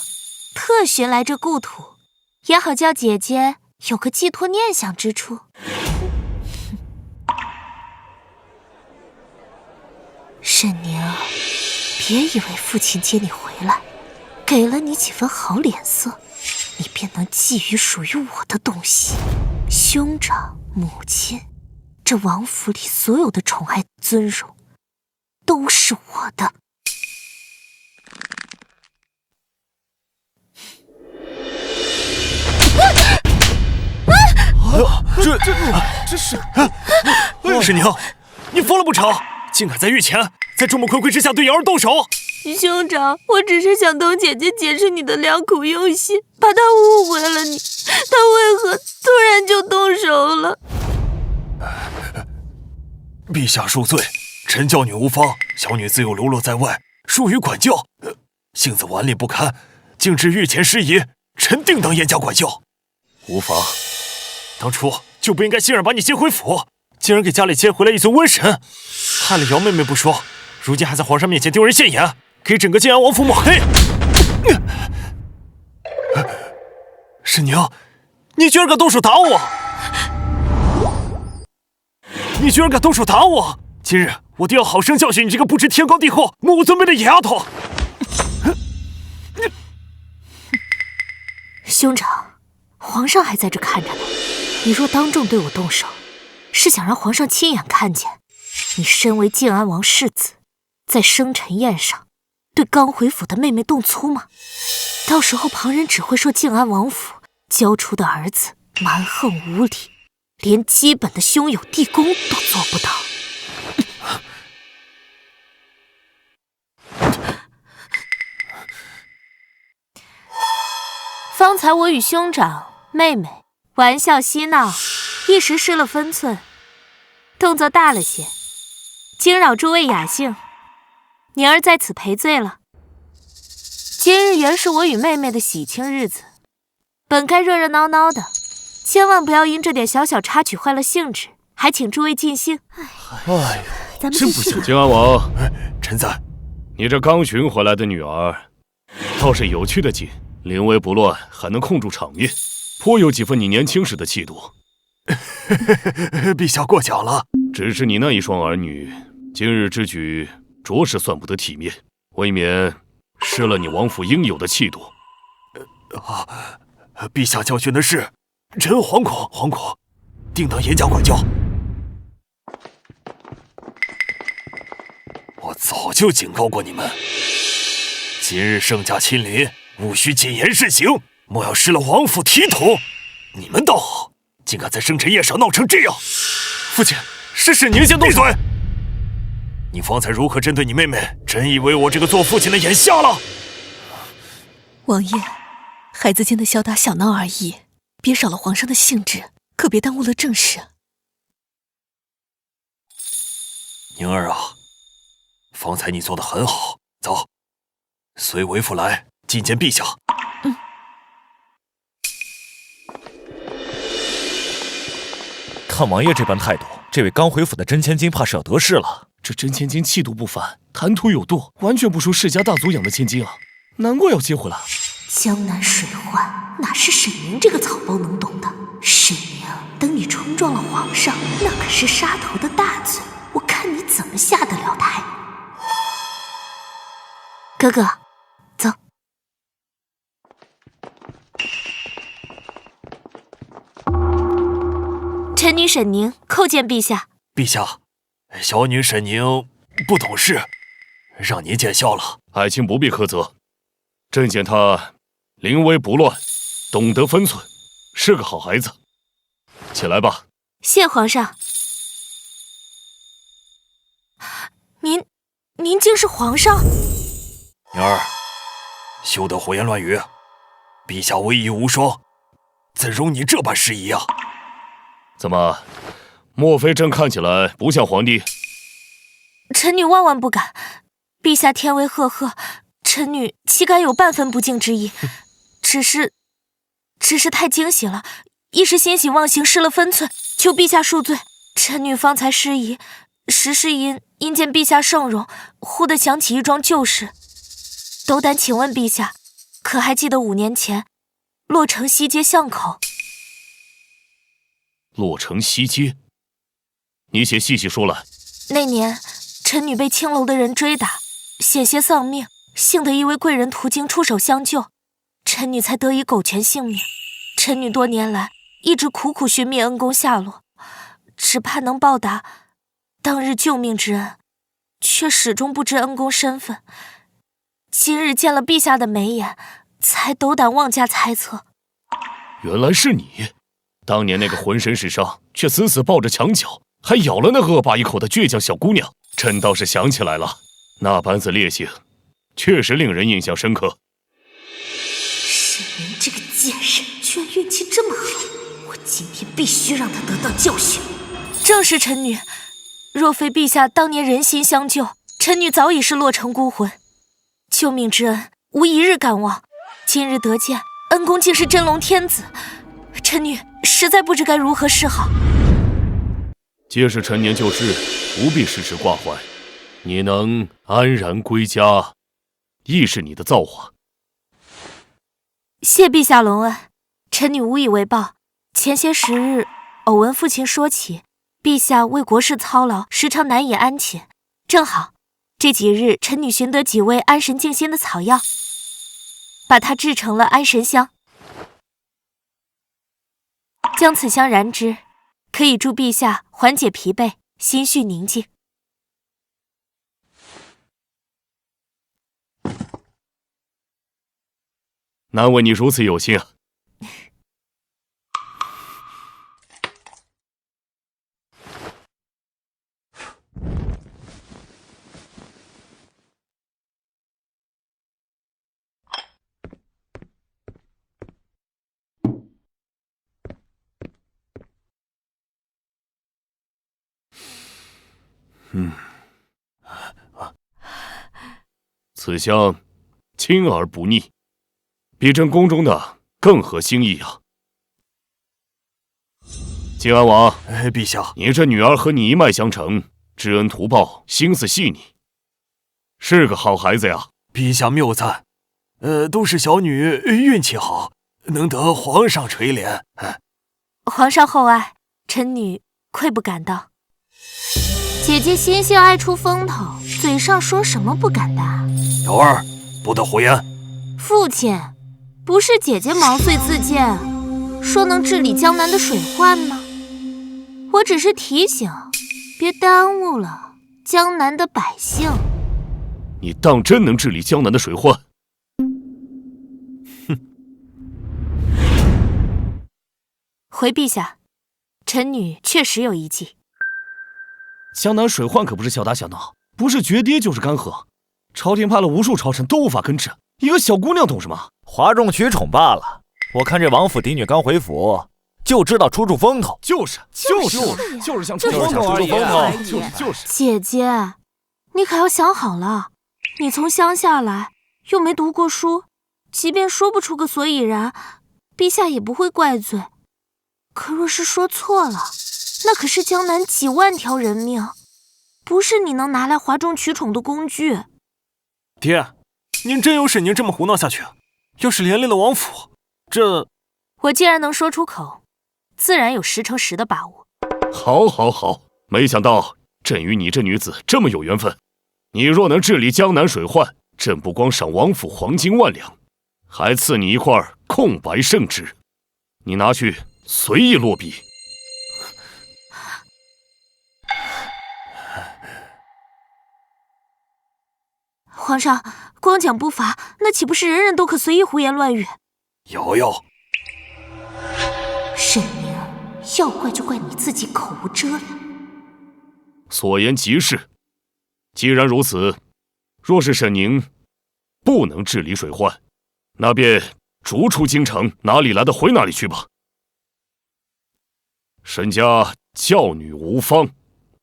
特寻来这故土，也好叫姐姐有个寄托念想之处。沈宁，别以为父亲接你回来，给了你几分好脸色，你便能觊觎属于我的东西。兄长、母亲，这王府里所有的宠爱、尊荣，都是我的。这是沈宁，你疯了不成？竟敢在御前，在众目睽睽之下对瑶儿动手！兄长，我只是想同姐姐解释你的良苦用心，怕她误会了你，她为何突然就动手了？陛下恕罪，臣教女无方，小女自幼流落在外，疏于管教，性子顽劣不堪，竟至御前失仪，臣定当严加管教。无妨，当初就不应该信任把你接回府，竟然给家里接回来一尊瘟神，害了姚妹妹不说，如今还在皇上面前丢人现眼，给整个靖安王府抹黑。沈宁，你居然敢动手打我！你居然敢动手打我！今日我定要好生教训你这个不知天高地厚、目无尊卑的野丫头！兄长，皇上还在这看着呢，你若当众对我动手，是想让皇上亲眼看见你身为靖安王世子，在生辰宴上对刚回府的妹妹动粗吗？到时候旁人只会说靖安王府教出的儿子蛮横无理，连基本的兄友弟恭都做不到。方才我与兄长、妹妹玩笑嬉闹，一时失了分寸，动作大了些，惊扰诸位雅兴，宁儿在此赔罪了。今日原是我与妹妹的喜庆日子，本该热热闹闹的，千万不要因这点小小插曲坏了兴致，还请诸位尽兴。哎咱们真不行。靖安王，臣在。你这刚寻回来的女儿，倒是有趣的紧，临危不乱，还能控住场面，颇有几分你年轻时的气度。陛下过奖了。只是你那一双儿女，今日之举着实算不得体面，未免失了你王府应有的气度。陛下教训的是，臣惶恐，定当严加管教。我早就警告过你们，今日圣驾亲临，务须谨言慎行，莫要失了王府体统。你们倒好，竟敢在生辰宴上闹成这样！父亲，是沈宁先动手。闭嘴！你方才如何针对你妹妹？真以为我这个做父亲的眼瞎了？王爷，孩子间的小打小闹而已，别扰了皇上的兴致，可别耽误了正事。宁儿啊，方才你做得很好，走，随为父来觐见陛下。看王爷这般态度，这位刚回府的真千金怕是要得势了。这真千金气度不凡，谈吐有度，完全不输世家大族养的千金啊！难怪要接回来。江南水患哪是沈宁这个草包能懂的？沈宁，等你冲撞了皇上，那可是杀头的大罪，我看你怎么下得了台。哥哥，走。臣女沈宁叩见陛下。陛下，小女沈宁不懂事，让您见笑了。爱卿不必苛责，朕见她临危不乱，懂得分寸，是个好孩子。起来吧。谢皇上。您竟是皇上？宁儿，休得胡言乱语。陛下威仪无双，怎容你这般失仪啊？怎么，莫非朕看起来不像皇帝？臣女万万不敢。陛下天威赫赫，臣女岂敢有半分不敬之意？只是太惊喜了，一时欣喜忘形，失了分寸，求陛下恕罪。臣女方才失仪，实是因见陛下盛容，忽地想起一桩旧事。斗胆请问陛下，可还记得5年前洛城西街巷口？洛城西街，你且细细说来。那年臣女被青楼的人追打，险些丧命，幸得一位贵人途经出手相救，臣女才得以苟全性命。臣女多年来一直苦苦寻觅恩公下落，只盼能报答当日救命之恩，却始终不知恩公身份。今日见了陛下的眉眼，才斗胆妄加猜测。原来是你！当年那个浑身是伤，却死死抱着墙角，还咬了那恶霸一口的倔强小姑娘，朕倒是想起来了，那般子烈性，确实令人印象深刻。沈宁这个贱人居然运气这么好，我今天必须让他得到教训。正是臣女，若非陛下当年人心相救，臣女早已是洛城孤魂。救命之恩，无一日敢忘。今日得见恩公竟是真龙天子，臣女实在不知该如何是好。皆是陈年旧事，不必时时挂怀。你能安然归家，亦是你的造化。谢陛下隆恩，臣女无以为报。前些时日，偶闻父亲说起，陛下为国事操劳，时常难以安寝。正好这几日，臣女寻得几味安神静心的草药，把它制成了安神香。将此香燃之，可以助陛下缓解疲惫，心绪宁静。难为你如此有心啊。此香清而不腻，比朕宫中的更合心意啊！靖安王，陛下，你这女儿和你一脉相承，知恩图报，心思细腻，是个好孩子呀！陛下谬赞，都是小女运气好，能得皇上垂怜。皇上厚爱，臣女愧不敢当。姐姐心性爱出风头，嘴上说什么不敢当。瑶儿，不得胡言。父亲，不是姐姐毛遂自荐，说能治理江南的水患吗？我只是提醒，别耽误了江南的百姓。你当真能治理江南的水患？回陛下，臣女确实有一计。江南水患可不是小打小闹，不是决堤就是干涸，朝廷派了无数朝臣都无法根治，一个小姑娘懂什么？哗众取宠罢了。我看这王府嫡女刚回府，就知道出风头。就是像出风头而已。就是姐姐，你可要想好了，你从乡下来，又没读过书，即便说不出个所以然，陛下也不会怪罪。可若是说错了，那可是江南几万条人命，不是你能拿来哗众取宠的工具。爹，您真有沈宁这么胡闹下去？要是连累了王府，这……我既然能说出口，自然有10成10的把握。好，没想到朕与你这女子这么有缘分。你若能治理江南水患，朕不光赏王府黄金1万两，还赐你一块空白圣旨，你拿去随意落笔。皇上，光讲不罚，那岂不是人人都可随意胡言乱语？瑶瑶，沈宁，要怪就怪你自己口无遮拦。所言极是。既然如此，若是沈宁不能治理水患，那便逐出京城，哪里来的回哪里去吧。沈家教女无方，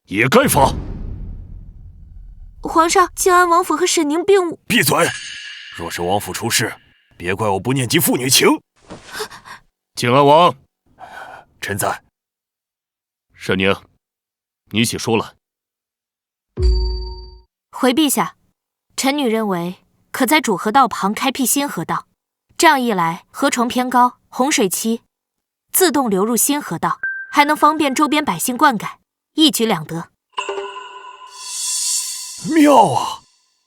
也该罚。皇上，靖安王府和沈宁并无……闭嘴！若是王府出事，别怪我不念及父女情。靖安王，臣在。沈宁，你且说来。回陛下，臣女认为可在主河道旁开辟新河道，这样一来，河床偏高，洪水期自动流入新河道，还能方便周边百姓灌溉，一举两得。妙啊！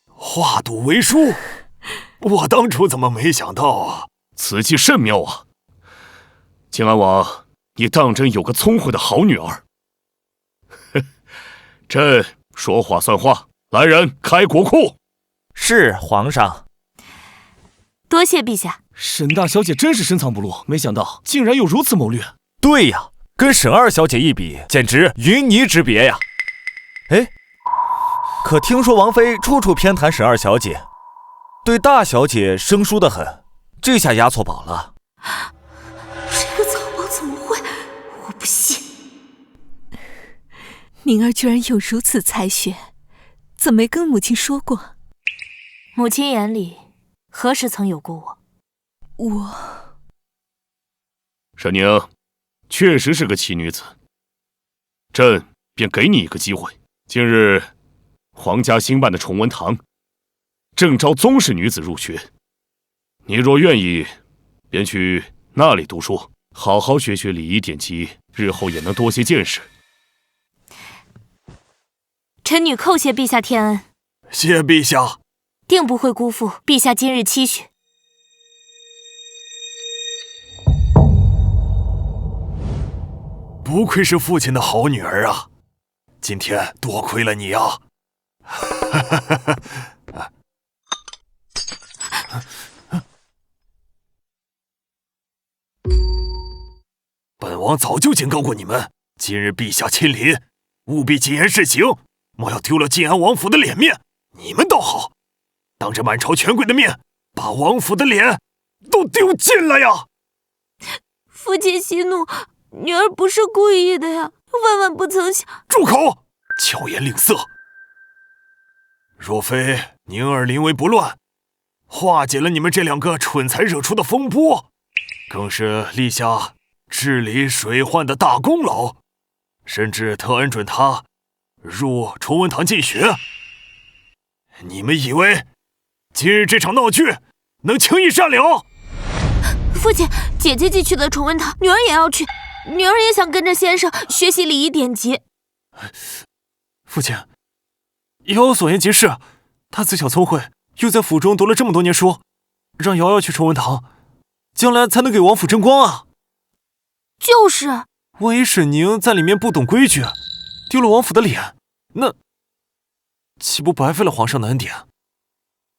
化赌为输，我当初怎么没想到啊？此计甚妙啊！靖安王，你当真有个聪慧的好女儿。朕说话算话，来人开国库。是皇上。多谢陛下。沈大小姐真是深藏不露，没想到竟然有如此谋略。对呀，跟沈二小姐一比，简直云泥之别呀！哎，可听说王妃处处偏袒沈二小姐，对大小姐生疏得很，这下押错宝了。这个草包怎么会？我不信。宁儿居然有如此才学，怎没跟母亲说过？母亲眼里何时曾有过我？沈宁确实是个奇女子，朕便给你一个机会。近日皇家新办的崇文堂正招宗室女子入学，你若愿意，便去那里读书，好好学学礼仪典籍，日后也能多些见识。臣女叩谢陛下天恩。谢陛下。定不会辜负陛下今日期许。不愧是父亲的好女儿啊！今天多亏了你啊！本王早就警告过你们，今日陛下亲临，务必谨言慎行，莫要丢了靖安王府的脸面。你们倒好，当着满朝权贵的面，把王府的脸都丢尽了呀！父亲息怒，女儿不是故意的呀，万万不曾想。住口！巧言令色，若非宁儿临危不乱，化解了你们这2个蠢材惹出的风波，更是立下治理水患的大功劳，甚至特恩准他入崇文堂进学。你们以为今日这场闹剧能轻易善了？父亲，姐姐既去了崇文堂，女儿也要去，女儿也想跟着先生学习礼仪典籍。父亲，瑶瑶所言极是，她自小聪慧，又在府中读了这么多年书，让瑶瑶去崇文堂，将来才能给王府争光啊。就是，万一沈宁在里面不懂规矩，丢了王府的脸，那岂不白费了皇上的恩典？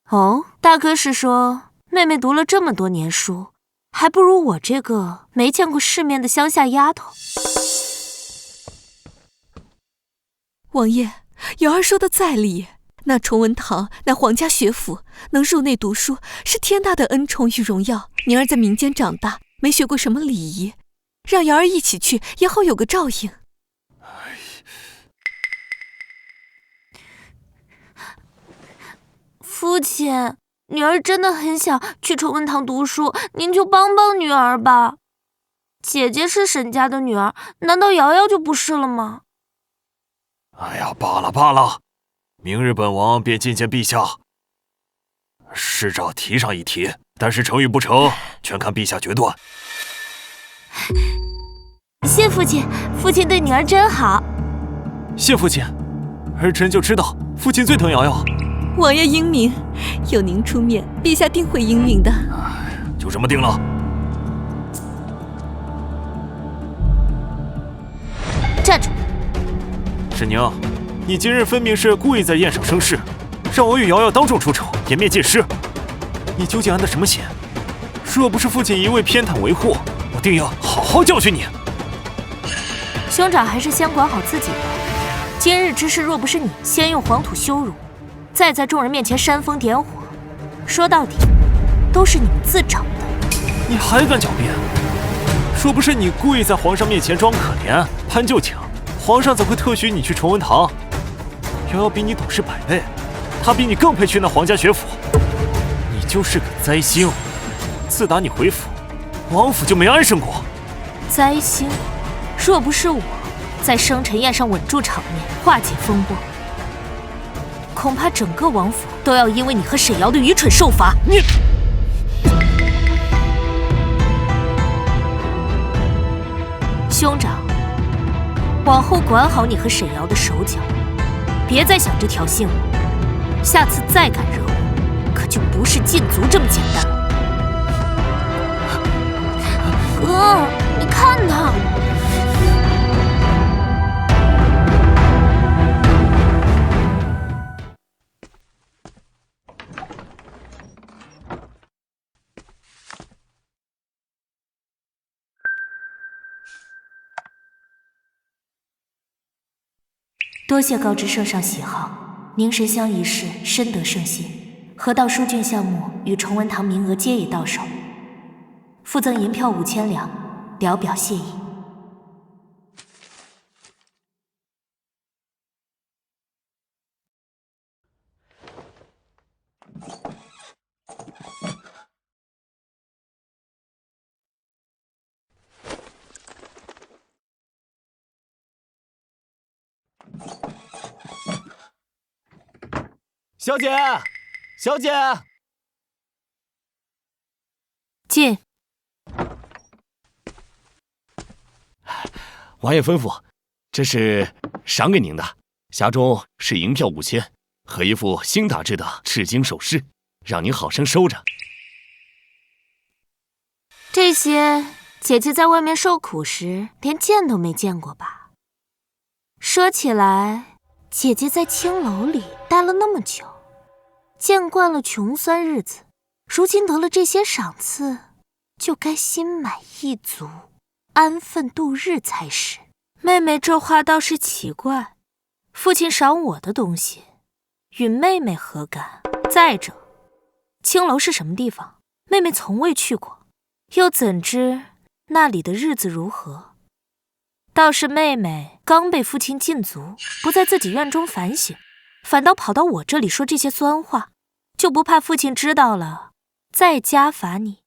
哦，大哥是说妹妹读了这么多年书，还不如我这个没见过世面的乡下丫头。王爷，瑶儿说的在理，那崇文堂，那皇家学府，能入内读书是天大的恩宠与荣耀。宁儿在民间长大，没学过什么礼仪，让瑶儿一起去，也好有个照应。父亲，女儿真的很想去崇文堂读书，您就帮帮女儿吧。姐姐是沈家的女儿，难道瑶瑶就不是了吗？哎呀，罢了罢了，明日本王便觐见陛下，事照提上一提，但是成与不成，全看陛下决断。谢父亲，父亲对女儿真好。谢父亲，儿臣就知道父亲最疼瑶瑶。王爷英明，有您出面，陛下定会英明的。就这么定了。站住！沈宁，你今日分明是故意在宴上生事，让我与瑶瑶当众出丑，颜面尽失。你究竟安的什么心？若不是父亲一味偏袒维护，我定要好好教训你。兄长还是先管好自己吧。今日之事若不是你先用黄土羞辱，再在众人面前煽风点火，说到底都是你们自找的。你还敢狡辩？若不是你故意在皇上面前装可怜攀旧情，皇上怎会特许你去崇文堂？瑶瑶比你懂事100倍，她比你更配去那皇家学府。你就是个灾星，自打你回府，王府就没安生过。灾星，若不是我在生辰宴上稳住场面，化解风波，恐怕整个王府都要因为你和沈瑶的愚蠢受罚。你，兄长，往后管好你和沈瑶的手脚，别再想着挑衅我，下次再敢惹我，可就不是禁足这么简单。哥，你看他。多谢告知圣上喜好，凝神香一事深得圣心，河道书卷项目与崇文堂名额皆已到手，附赠银票5000两，聊表谢意。小姐，小姐，进。王爷吩咐，这是赏给您的，匣中是银票5000和一副新打制的赤金首饰，让您好生收着。这些姐姐在外面受苦时连见都没见过吧？说起来，姐姐在青楼里待了那么久，见惯了穷酸日子，如今得了这些赏赐，就该心满意足，安分度日才是。妹妹这话倒是奇怪，父亲赏我的东西，与妹妹何干？再者，青楼是什么地方？妹妹从未去过，又怎知那里的日子如何？倒是妹妹刚被父亲禁足，不在自己院中反省，反倒跑到我这里说这些酸话，就不怕父亲知道了再加罚你？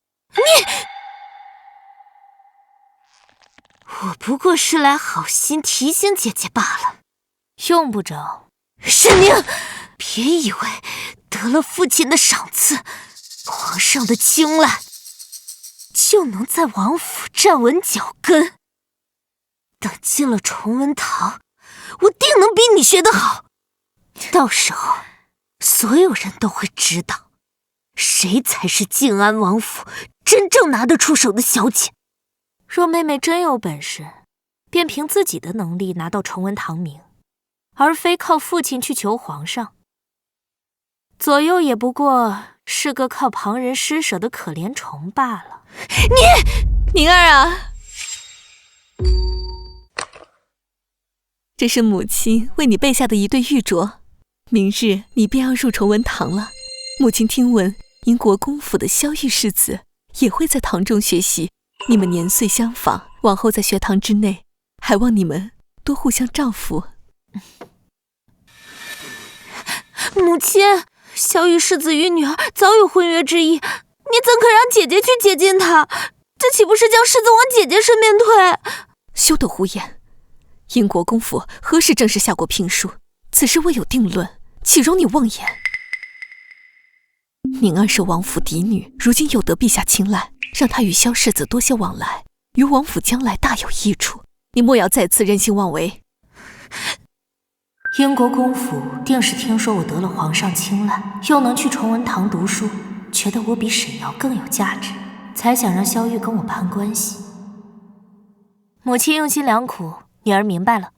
我不过是来好心提醒姐姐罢了，用不着。沈宁，别以为得了父亲的赏赐，皇上的青睐，就能在王府站稳脚跟。等进了崇文堂，我定能比你学得好。到时候，所有人都会知道，谁才是静安王府真正拿得出手的小姐。若妹妹真有本事，便凭自己的能力拿到崇文堂名，而非靠父亲去求皇上。左右也不过是个靠旁人施舍的可怜虫罢了。宁儿啊，这是母亲为你备下的一对玉镯，明日你便要入崇文堂了。母亲听闻英国公府的萧玉世子也会在堂中学习，你们年岁相仿，往后在学堂之内，还望你们多互相照扶。母亲，萧玉世子与女儿早有婚约之意，你怎可让姐姐去接近他？这岂不是将世子往姐姐身边推？休得胡言！英国公府何时正式下过聘书？此事未有定论，岂容你妄言？宁儿是王府嫡女，如今有得陛下青睐，让她与萧世子多些往来，于王府将来大有益处。你莫要再次任性妄为。英国公府定是听说我得了皇上青睐，又能去崇文堂读书，觉得我比沈瑶更有价值，才想让萧玉跟我攀关系。母亲用心良苦，女儿明白了。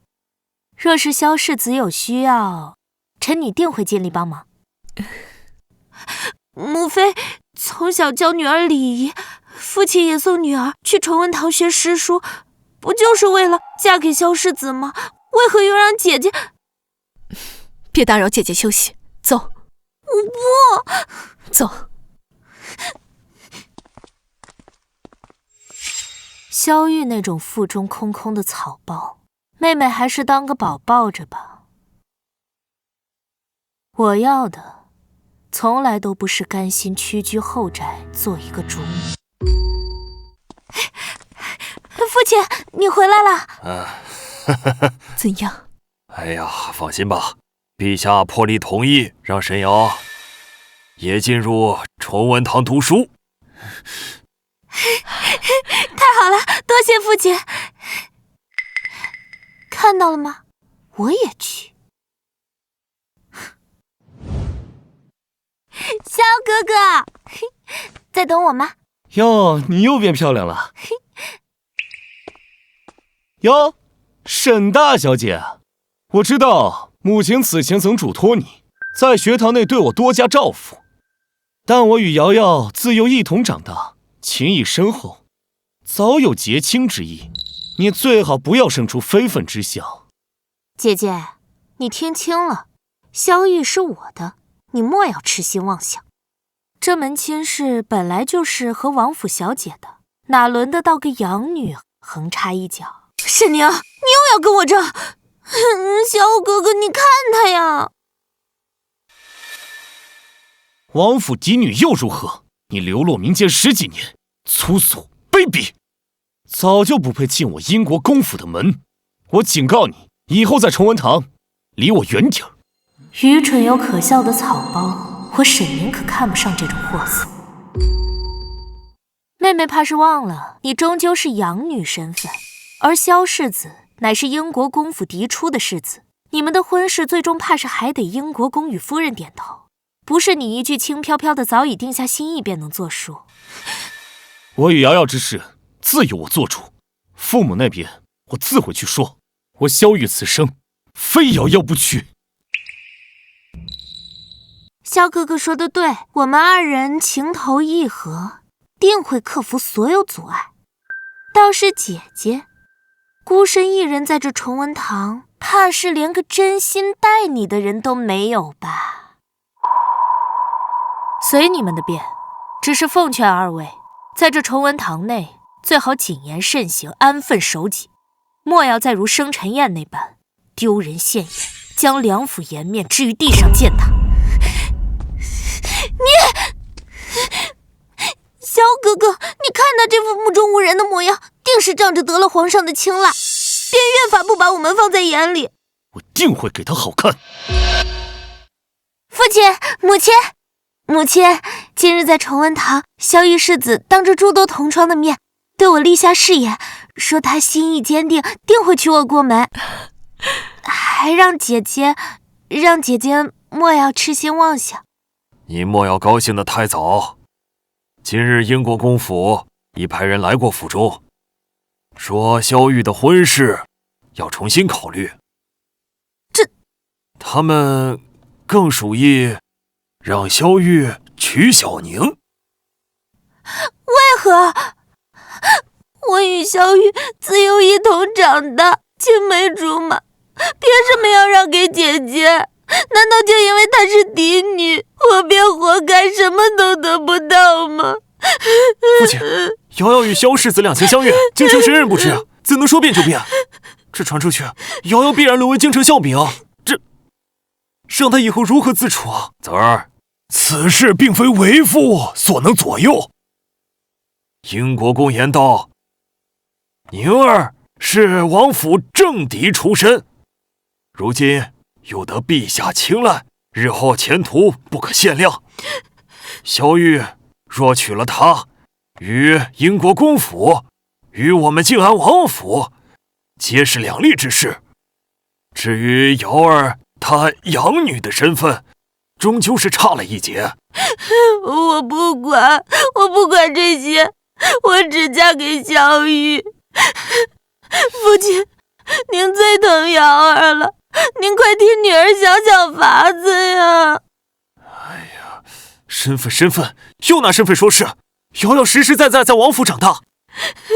若是萧世子有需要，臣女定会尽力帮忙。母妃从小教女儿礼仪，父亲也送女儿去崇文堂学诗书，不就是为了嫁给萧世子吗？为何又让姐姐……别打扰姐姐休息，走。我不走。萧玉那种腹中空空的草包，妹妹还是当个宝抱着吧。我要的从来都不是甘心屈居后宅做一个主母。父亲，你回来了。怎样？哎呀，放心吧，陛下破例同意让沈瑶也进入崇文堂读书。太好了，多谢父亲。看到了吗？我也去。萧哥哥，在等我吗？哟，你又变漂亮了。哟，沈大小姐，我知道母亲此前曾嘱托你在学堂内对我多加照拂，但我与瑶瑶自幼一同长大，情谊深厚，早有结亲之意，你最好不要生出非分之想。姐姐，你听清了，萧玉是我的，你莫要痴心妄想。这门亲事本来就是和王府小姐的，哪轮得到个养女横插一脚？沈宁，你又要跟我争？萧哥哥，你看他呀！王府嫡女又如何？你流落民间10几年，粗俗卑鄙，早就不配进我英国公府的门。我警告你，以后在崇文堂，离我远点儿。愚蠢又可笑的草包，我沈宁可看不上这种货色。妹妹怕是忘了，你终究是养女身份，而萧世子乃是英国公府嫡出的世子，你们的婚事最终怕是还得英国公与夫人点头，不是你一句轻飘飘的早已定下心意便能作数。我与瑶瑶之事自有我做主，父母那边我自会去说。我萧玉此生非瑶瑶不娶。萧哥哥说的对，我们二人情投意合，定会克服所有阻碍。倒是姐姐，孤身一人在这崇文堂，怕是连个真心待你的人都没有吧？随你们的便，只是奉劝二位，在这崇文堂内，最好谨言慎行，安分守己，莫要再如生辰宴那般丢人现眼。将梁府颜面置于地上践踏。萧哥哥，你看他这副目中无人的模样，定是仗着得了皇上的青睐，便越发不把我们放在眼里。我定会给他好看。父亲，母亲，今日在崇文堂，萧玉世子当着诸多同窗的面，对我立下誓言，说他心意坚定，定会娶我过门，还让姐姐莫要痴心妄想。你莫要高兴得太早。今日英国公府已派人来过府中，说萧玉的婚事要重新考虑。他们更属意让萧玉娶小宁。为何？我与萧玉自幼一同长大，青梅竹马，凭什么要让给姐姐？难道就因为她是嫡女，我便活该什么都得不到吗？父亲，瑶瑶与萧世子两情相悦，京城谁人不知？怎能说变就变？这传出去，瑶瑶必然沦为京城笑柄。这让她以后如何自处啊？子儿，此事并非为父所能左右。英国公言道，宁儿是王府正嫡出身，如今又得陛下青睐，日后前途不可限量。萧玉若娶了她，与英国公府与我们靖安王府皆是两利之事。至于瑶儿她养女的身份，终究是差了一截。我不管这些，我只嫁给萧玉。父亲，您最疼瑶儿了，您快替女儿想想法子呀！哎呀，身份，又拿身份说事。瑶瑶实实在在王府长大，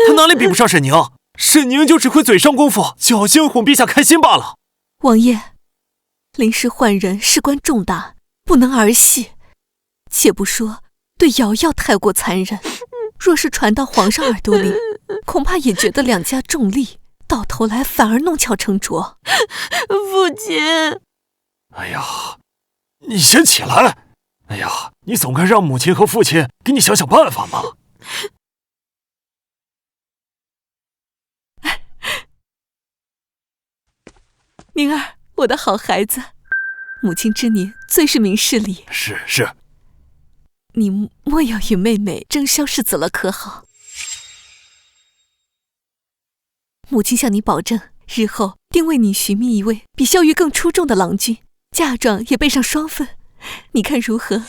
她哪里比不上沈宁？沈宁就只会嘴上功夫，侥幸哄陛下开心罢了。王爷，临时换人事关重大，不能儿戏。且不说对瑶瑶太过残忍，若是传到皇上耳朵里，恐怕也觉得两家重利，到头来反而弄巧成拙。父亲，哎呀，你先起来！哎呀，你总该让母亲和父亲给你想想办法嘛。宁儿，我的好孩子，母亲知您最是明事理。是。你莫要与妹妹争萧世子了，可好？母亲向你保证，日后定为你寻觅一位比萧玉更出众的郎君，嫁妆也备上双份，你看如何？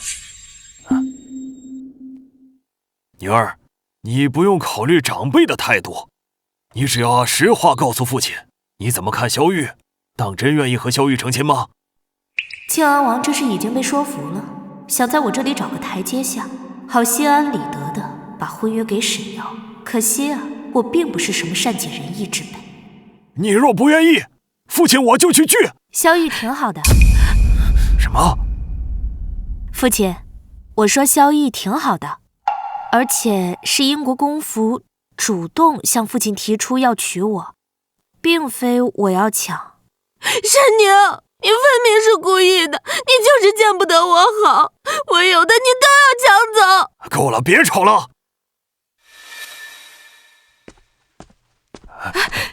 宁儿，你不用考虑长辈的态度，你只要实话告诉父亲，你怎么看萧玉？当真愿意和萧玉成亲吗？靖安王这是已经被说服了，想在我这里找个台阶下，好心安理得的把婚约给沈瑶。可惜啊，我并不是什么善解人意之辈。你若不愿意，父亲我就去拒。萧玉挺好的。什么？父亲，我说萧玉挺好的，而且是英国公府主动向父亲提出要娶我，并非我要抢。沈宁，你分明是故意的，你就是见不得我好，我有的你都要抢走。够了，别吵了。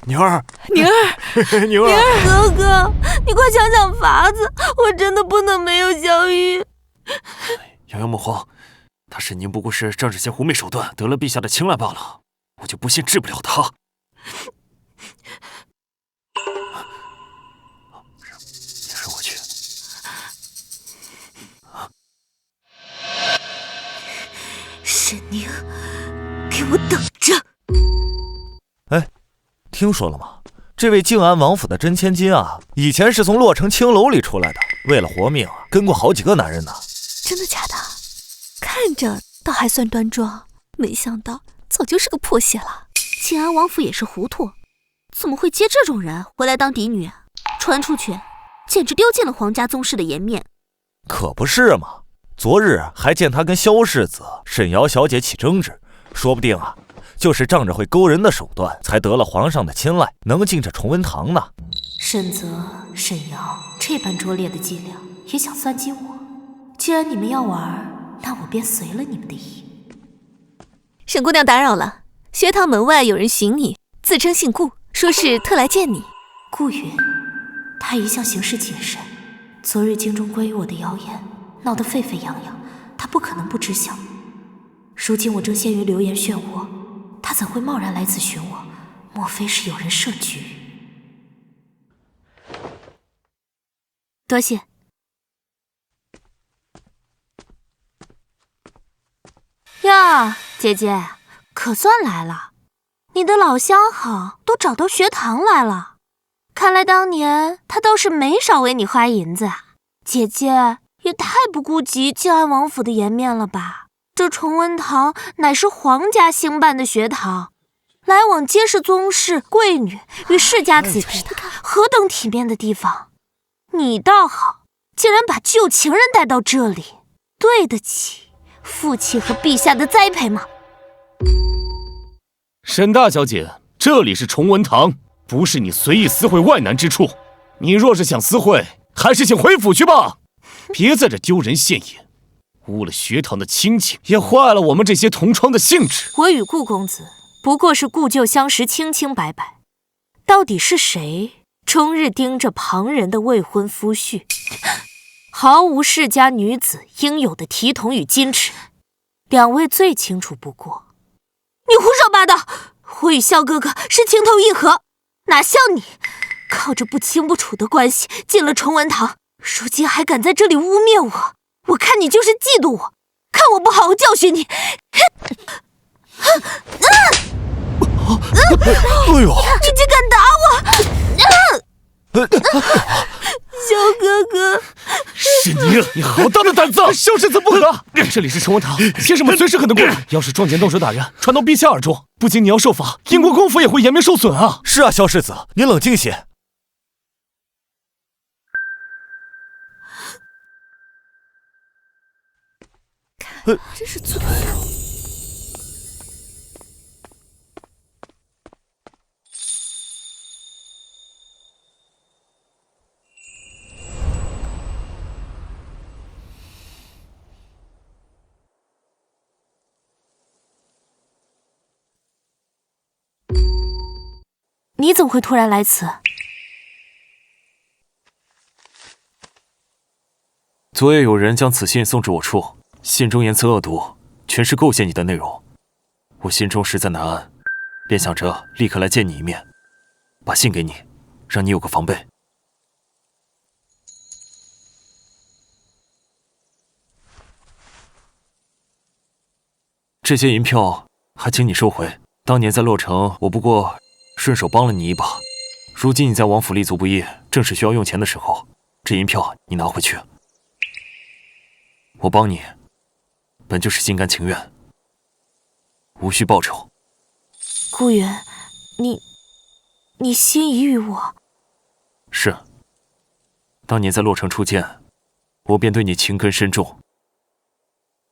宁儿，哥哥，你快想想法子，我真的不能没有萧玉。瑶瑶莫慌，他沈宁不过是仗着些狐媚手段得了陛下的青睐罢了，我就不信治不了他。让我去。沈宁，给我等着！哎，听说了吗？这位靖安王府的真千金啊，以前是从洛城青楼里出来的，为了活命啊，跟过好几个男人呢。真的假的？看着倒还算端庄，没想到早就是个破鞋了。靖安王府也是糊涂，怎么会接这种人回来当嫡女？传出去，简直丢尽了皇家宗室的颜面。可不是嘛！昨日还见他跟萧世子、沈瑶小姐起争执，说不定啊，就是仗着会勾人的手段，才得了皇上的青睐，能进这崇文堂呢。沈泽、沈瑶这般拙劣的伎俩也想算计我？既然你们要玩，那我便随了你们的意。沈姑娘打扰了，学堂门外有人寻你，自称姓顾，说是特来见你。顾云，他一向行事谨慎，昨日京中关于我的谣言闹得沸沸扬扬，他不可能不知晓。如今我正陷于流言漩涡，他怎会贸然来此寻我？莫非是有人设局？多谢。呀，姐姐，可算来了。你的老相好都找到学堂来了，看来当年他倒是没少为你花银子啊。姐姐也太不顾及靖安王府的颜面了吧？这崇文堂乃是皇家兴办的学堂，来往皆是宗室、贵女与世家子弟，何等体面的地方。你倒好，竟然把旧情人带到这里，对得起父亲和陛下的栽培吗？沈大小姐，这里是崇文堂，不是你随意私会外男之处。你若是想私会，还是请回府去吧，别在这丢人现眼，污了学堂的清净，也坏了我们这些同窗的兴致。我与顾公子不过是故旧相识，清清白白。到底是谁终日盯着旁人的未婚夫婿，毫无世家女子应有的体统与矜持？两位最清楚不过。你胡说八道！我与萧哥哥是情投意合，哪像你，靠着不清不楚的关系进了崇文堂，如今还敢在这里污蔑我！我看你就是嫉妒我，看我不好好教训你！哎呦！你竟敢打我！萧哥哥，沈宁，你好大的胆子！萧世子不可！这里是崇文堂，先生们随时可能过来。要是撞见动手打人，传到陛下耳中，不仅你要受罚，英国公府也会颜面受损啊！是啊，萧世子，您冷静些。真是罪。你怎会突然来此？昨夜有人将此信送至我处，信中言辞恶毒，全是构陷你的内容。我心中实在难安，便想着立刻来见你一面，把信给你，让你有个防备。这些银票还请你收回。当年在洛城，我不过顺手帮了你一把，如今你在王府立足不易，正是需要用钱的时候，这银票你拿回去。我帮你，本就是心甘情愿，无需报酬。顾云，你心仪于我？是。当年在洛城初见，我便对你情根深重。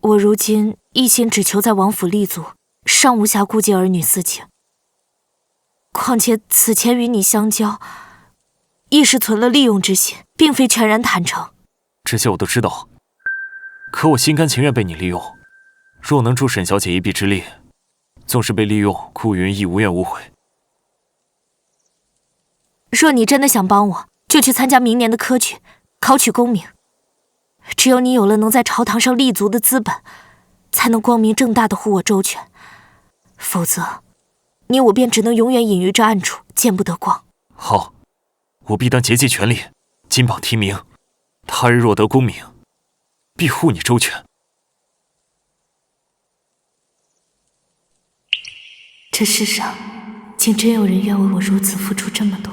我如今一心只求在王府立足，尚无暇顾及儿女私情。况且此前与你相交，亦是存了利用之心，并非全然坦诚。这些我都知道，可我心甘情愿被你利用。若能助沈小姐一臂之力，纵是被利用，顾云亦无怨无悔。若你真的想帮我，就去参加明年的科举，考取功名。只有你有了能在朝堂上立足的资本，才能光明正大的护我周全。否则，你我便只能永远隐于这暗处，见不得光。好，我必当竭尽全力，金榜题名。他日若得功名，必护你周全。这世上，竟真有人愿为我如此付出这么多。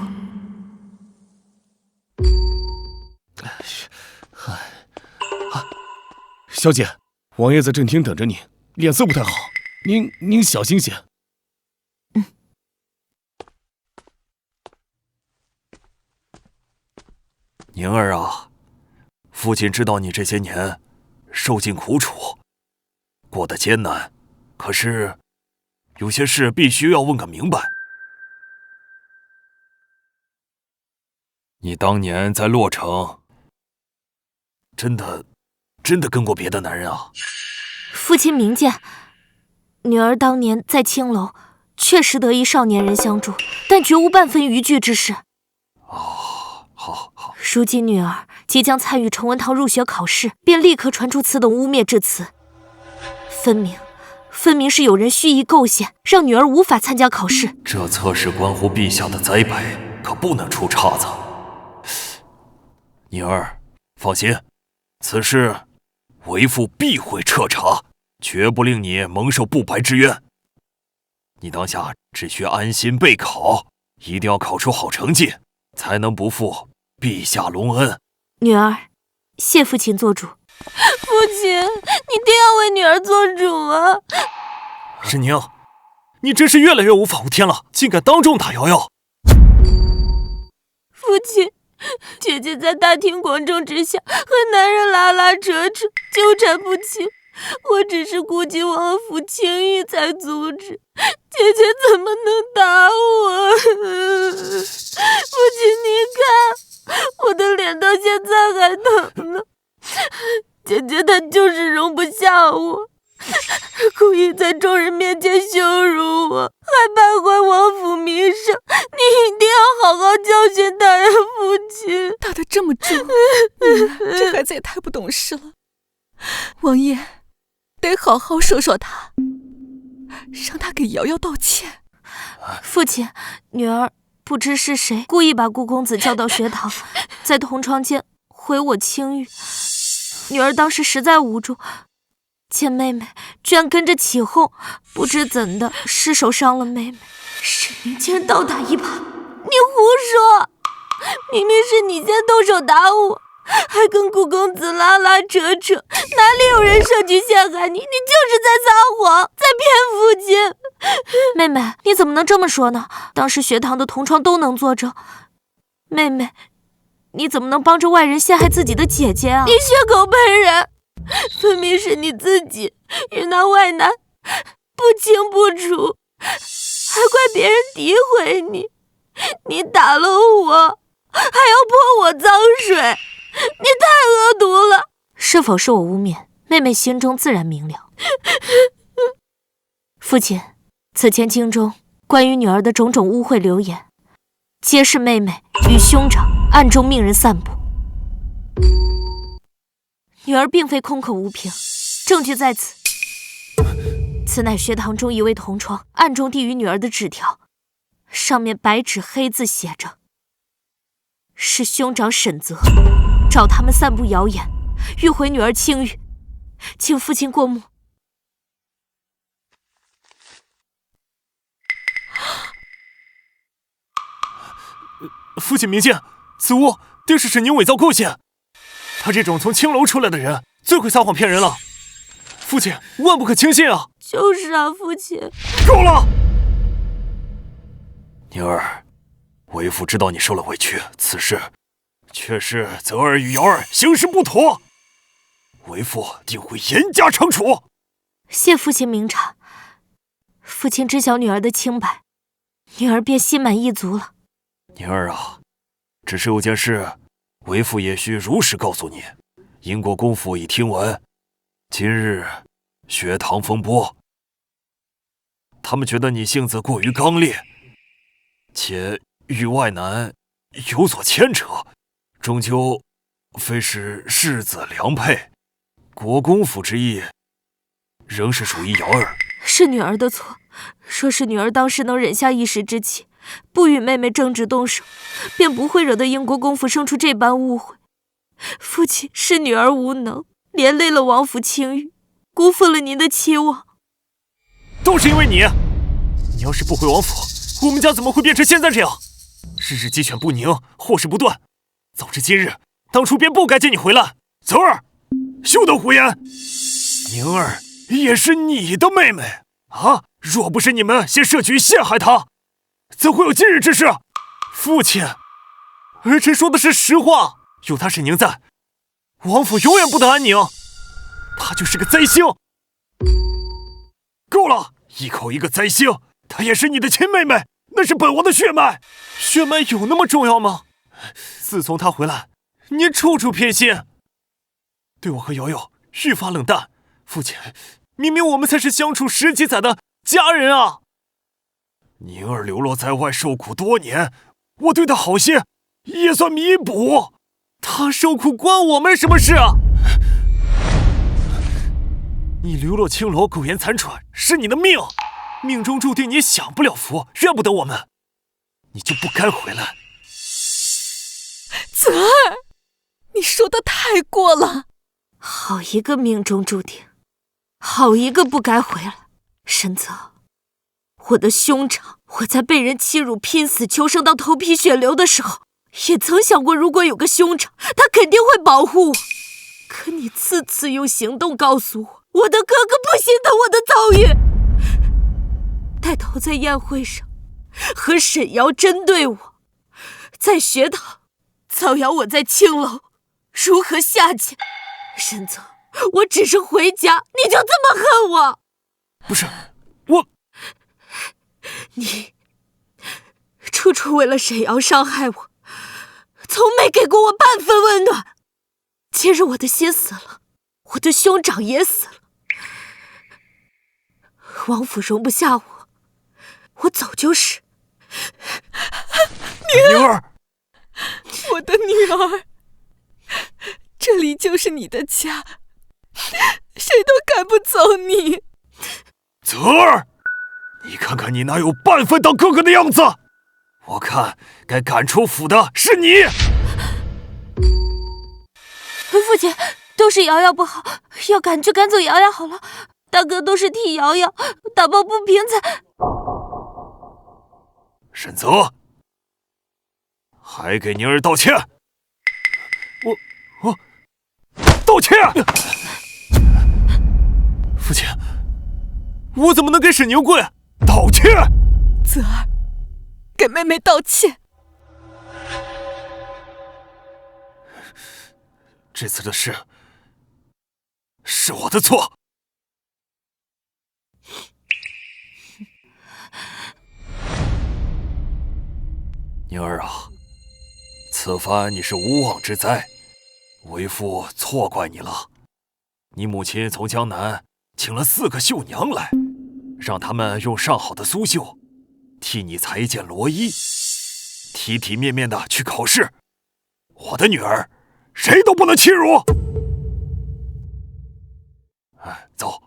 小姐，王爷在正厅等着你，脸色不太好，您小心些。宁儿啊，父亲知道你这些年受尽苦楚，过得艰难，可是有些事必须要问个明白。你当年在洛城，真的跟过别的男人啊？父亲明鉴，女儿当年在青楼确实得一少年人相助，但绝无半分逾矩之事。哦，好。如今女儿即将参与崇文堂入学考试，便立刻传出此等污蔑之词，分明是有人蓄意构陷，让女儿无法参加考试。这测试关乎陛下的栽培，可不能出岔子。宁儿，放心，此事为父必会彻查，绝不令你蒙受不白之冤。你当下只需安心备考，一定要考出好成绩，才能不负陛下隆恩。女儿，谢父亲做主。父亲，你定要为女儿做主啊！沈宁，你真是越来越无法无天了，竟敢当众打瑶瑶！父亲，姐姐在大庭广众之下和男人拉拉扯扯，纠缠不清，我只是顾及王府清誉才阻止，姐姐怎么能打我？父亲，你看，我的脸到现在还疼呢。姐姐她就是容不下我，故意在众人面前羞辱我，还败坏王府名声。你一定要好好教训他呀，父亲！打得这么重，这孩子也太不懂事了。王爷得好好说说他，让他给瑶瑶道歉。父亲，女儿不知是谁故意把顾公子叫到学堂，在同窗间毁我清誉。女儿当时实在无助，见妹妹居然跟着起哄，不知怎的失手伤了妹妹。沈宁竟然倒打一耙，你胡说！明明是你先动手打我，还跟顾公子拉拉扯扯，哪里有人设局陷害你？你就是在撒谎，在骗父亲！妹妹，你怎么能这么说呢？当时学堂的同窗都能作证。妹妹，你怎么能帮着外人陷害自己的姐姐啊？你血口喷人，分明是你自己与那外男不清不楚，还怪别人诋毁你。你打了我，还要泼我脏水，你太恶毒了！是否是我污蔑？妹妹心中自然明了。父亲，此前京中关于女儿的种种污秽流言，皆是妹妹与兄长暗中命人散布。女儿并非空口无凭，证据在此。此乃学堂中一位同窗暗中递与女儿的纸条，上面白纸黑字写着：是兄长沈泽找他们散布谣言，欲毁女儿清誉，请父亲过目。父亲明鉴，此物定是沈宁伪造构陷。他这种从青楼出来的人，最会撒谎骗人了。父亲万不可轻信啊！就是啊，父亲。够了！宁儿，为父知道你受了委屈，此事却是泽儿与瑶儿行事不妥，为父定会严加惩处。谢父亲明察，父亲知晓女儿的清白，女儿便心满意足了。宁儿啊，只是有件事，为父也需如实告诉你。英国公府已听闻今日学堂风波，他们觉得你性子过于刚烈，且与外男有所牵扯，终究非是世子良配。国公府之意，仍是属于瑶儿。是女儿的错，若是女儿当时能忍下一时之气，不与妹妹正直动手，便不会惹得英国公府生出这般误会。父亲，是女儿无能，连累了王府清誉，辜负了您的期望。都是因为你！你要是不回王府，我们家怎么会变成现在这样？日日鸡犬不宁，祸事不断。早知今日，当初便不该接你回来。泽儿，休得胡言！宁儿也是你的妹妹啊！若不是你们先设局陷害她，怎会有今日之事？父亲，儿臣说的是实话。有他沈宁在，王府永远不得安宁。她就是个灾星。够了，一口一个灾星！她也是你的亲妹妹，那是本王的血脉。血脉有那么重要吗？自从他回来，你处处偏心，对我和瑶瑶愈发冷淡。父亲，明明我们才是相处10几载的家人啊！宁儿流落在外受苦多年，我对他好些，也算弥补。他受苦关我们什么事啊？你流落青楼，苟延残喘，是你的命，命中注定你享不了福，怨不得我们，你就不该回来。泽儿，你说的太过了。好一个命中注定，好一个不该回来。沈泽，我的兄长，我在被人欺辱、拼死求生到头皮血流的时候，也曾想过，如果有个兄长，他肯定会保护我。可你次次用行动告诉我，我的哥哥不心疼我的遭遇。带头在宴会上和沈瑶针对我，在学堂造谣我在青楼，如何下贱？沈泽，我只是回家，你就这么恨我？不是，我……你处处为了沈瑶伤害我，从没给过我半分温暖。今日我的心死了，我的兄长也死了，王府容不下我，我走就是。宁儿，我的女儿，这里就是你的家，谁都赶不走你。泽儿，你看看你哪有半分当哥哥的样子？我看该赶出府的是你。父亲，都是瑶瑶不好，要赶就赶走瑶瑶好了。大哥都是替瑶瑶打抱不平才。沈泽，还给宁儿道歉！我道歉！父亲，我怎么能给沈宁贵道歉？泽儿，给妹妹道歉。这次的事是我的错。宁儿啊，此番你是无妄之灾，为父错怪你了。你母亲从江南请了4个绣娘来，让他们用上好的苏绣替你裁一件罗衣，体体面面的去考试。我的女儿谁都不能欺辱。走。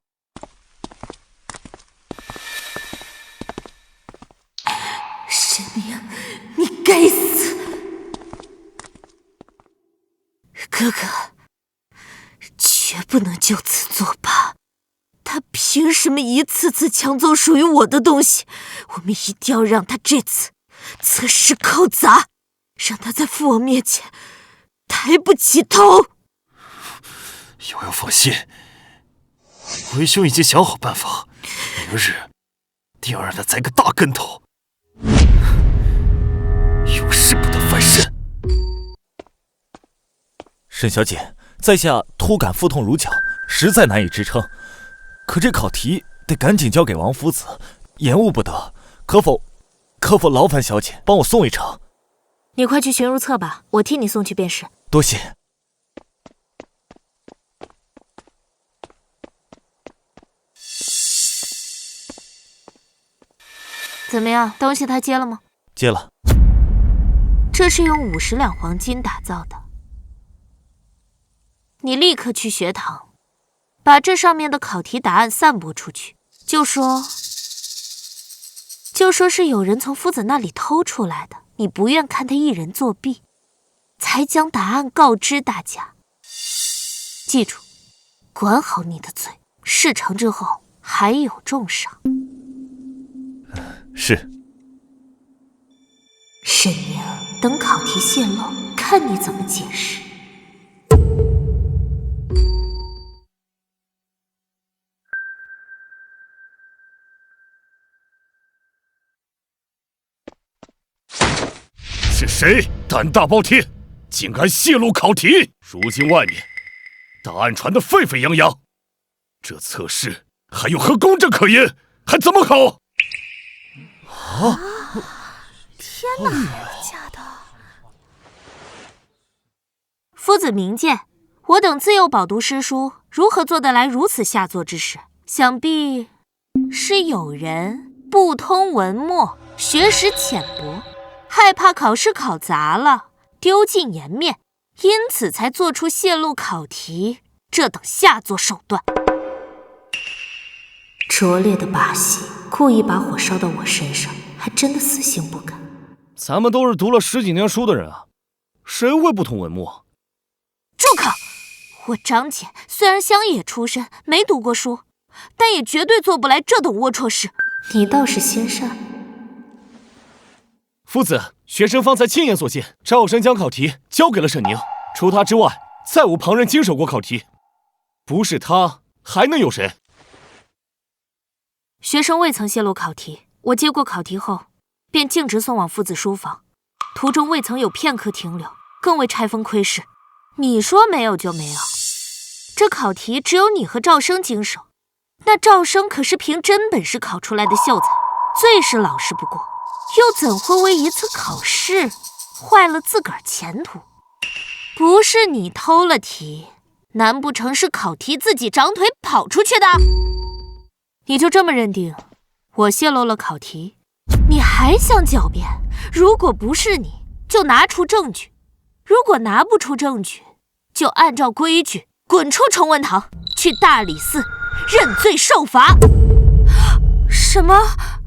沈宁，你该死！哥哥，绝不能就此作罢。他凭什么一次次抢走属于我的东西？我们一定要让他这次测试扣砸，让他在父王面前抬不起头。瑶瑶放心，为兄已经想好办法，明日定让他栽个大跟头，永世不得翻身。沈小姐，在下突感腹痛如绞，实在难以支撑。可这考题得赶紧交给王夫子，延误不得。可否劳烦小姐帮我送一程？你快去寻如厕吧，我替你送去便是。多谢。怎么样，东西他接了吗？接了。这是用50两黄金打造的，你立刻去学堂，把这上面的考题答案散播出去，就说是有人从夫子那里偷出来的，你不愿看他一人作弊，才将答案告知大家。记住，管好你的嘴，事成之后还有重赏。是。沈宁，等考题泄露，看你怎么解释。是谁胆大包天，竟敢泄露考题？如今外面答案传得沸沸扬扬，这测试还有何公正可言？还怎么考？天哪！假的！夫子明鉴，我等自幼饱读诗书，如何做得来如此下作之事？想必是有人不通文墨，学识浅薄，害怕考试考砸了，丢尽颜面，因此才做出泄露考题这等下作手段。拙劣的把戏，故意把火烧到我身上，还真的死性不改。咱们都是读了10几年书的人啊，谁会不通文墨？住口！我张姐虽然乡野出身，没读过书，但也绝对做不来这等龌龊事。你倒是先善。夫子，学生方才亲眼所见，赵生将考题交给了沈宁，除他之外，再无旁人经手过考题。不是他，还能有谁？学生未曾泄露考题，我接过考题后，便径直送往夫子书房，途中未曾有片刻停留，更未拆封窥视。你说没有就没有，这考题只有你和赵生经手，那赵生可是凭真本事考出来的秀才，最是老实不过，又怎会为一次考试坏了自个儿前途？不是你偷了题，难不成是考题自己长腿跑出去的？你就这么认定我泄露了考题？你还想狡辩？如果不是你，就拿出证据；如果拿不出证据，就按照规矩滚出崇文堂，去大理寺认罪受罚。什么？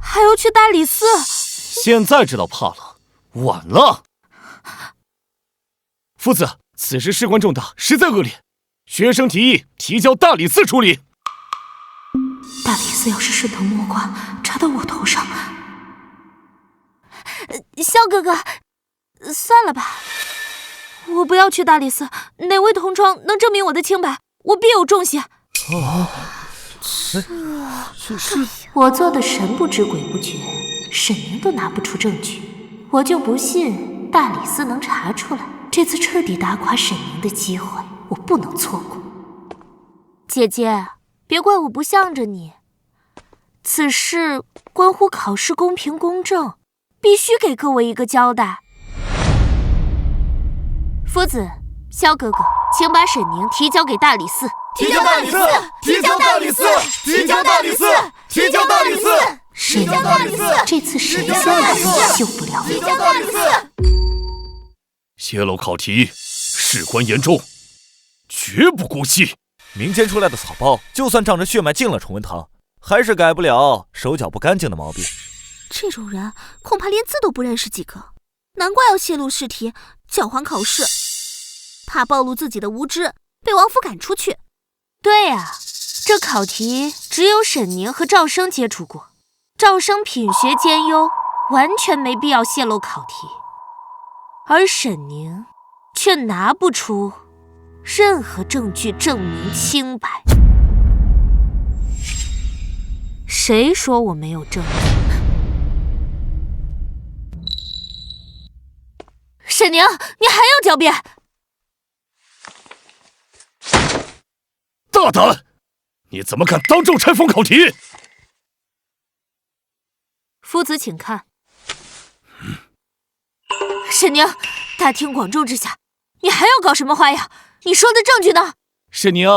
还要去大理寺？现在知道怕了，晚了。夫子，此事事关重大，实在恶劣，学生提议提交大理寺处理。大理寺要是顺藤摸瓜，插到我头上，萧哥哥，算了吧，我不要去大理寺。哪位同窗能证明我的清白，我必有重刑。我做的神不知鬼不觉，沈宁都拿不出证据，我就不信大理寺能查出来。这次彻底打垮沈宁的机会，我不能错过。姐姐，别怪我不向着你，此事关乎考试公平公正，必须给各位一个交代。夫子，萧哥哥，请把沈宁提交给大理寺。提交大理寺！提交大理寺！提交大理寺！提交大理寺！沈宁，这次谁先来救不了你？提交大理寺！泄露考题，事关严重，绝不姑息。民间出来的草包，就算仗着血脉进了崇文堂，还是改不了手脚不干净的毛病。这种人恐怕连字都不认识几个，难怪要泄露试题，搅黄考试，怕暴露自己的无知，被王府赶出去。对啊，这考题只有沈宁和赵生接触过，赵生品学兼优，完全没必要泄露考题，而沈宁却拿不出任何证据证明清白。谁说我没有证据？沈宁，你还要狡辩？大胆！你怎么敢当众拆封考题？夫子请看。沈宁，大庭广众之下，你还要搞什么花样？你说的证据呢？沈宁，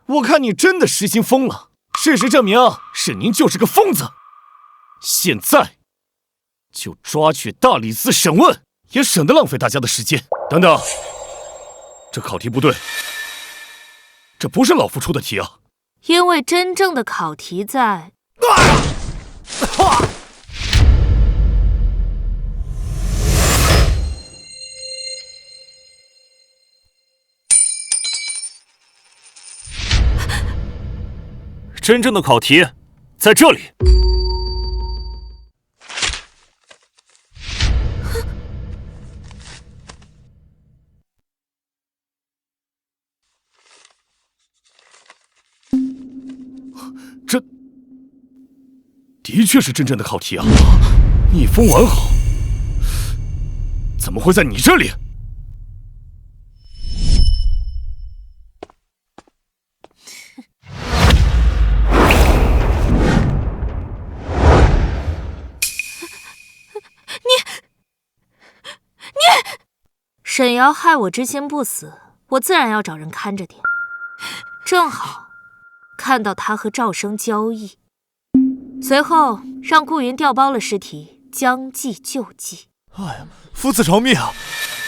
我看你真的失心疯了。事实证明，沈宁就是个疯子。现在就抓去大理寺审问，也省得浪费大家的时间。等等，这考题不对，这不是老夫出的题啊！因为真正的考题在……真正的考题在这里。这的确是真正的考题啊！逆风完好，怎么会在你这里？沈瑶害我之心不死，我自然要找人看着点。正好看到他和赵生交易，随后让顾云调包了尸体，将计就计。哎呀，夫子饶命啊！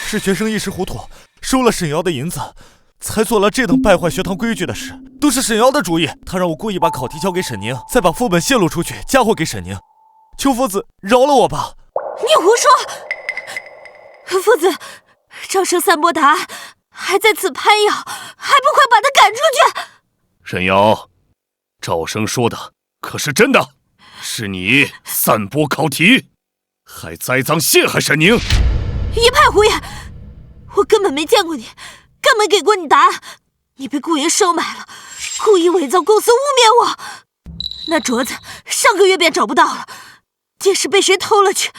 是学生一时糊涂，收了沈瑶的银子，才做了这等败坏学堂规矩的事。都是沈瑶的主意，他让我故意把考题交给沈宁，再把副本泄露出去，嫁祸给沈宁。求夫子饶了我吧！你胡说！夫子，赵生散播答案，还在此攀咬，还不快把他赶出去！沈瑶，赵生说的可是真的？是你散播考题，还栽赃陷害沈宁？一派胡言！我根本没见过你，根本给过你答案。你被顾云收买了，故意伪造公司污蔑我。那镯子上个月便找不到了，定是被谁偷了去。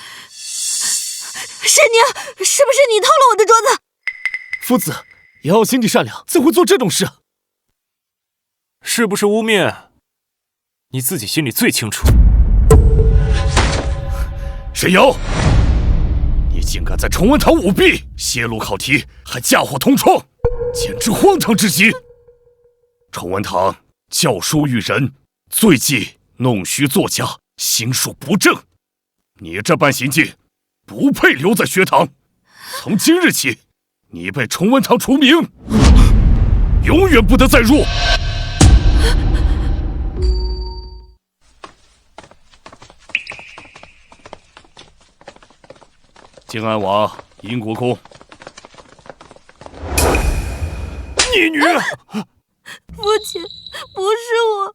沈宁，是不是你偷了我的镯子？夫子，瑶瑶心地善良，怎会做这种事？是不是污蔑，你自己心里最清楚。沈瑶，你竟敢在崇文堂舞弊，泄露考题，还嫁祸同窗，简直荒唐至极！崇文堂教书育人，罪忌弄虚作假，行术不正。你这般行径，不配留在学堂。从今日起，你被崇文堂除名，永远不得再入。静安王殷国公，逆女！父亲，不是我。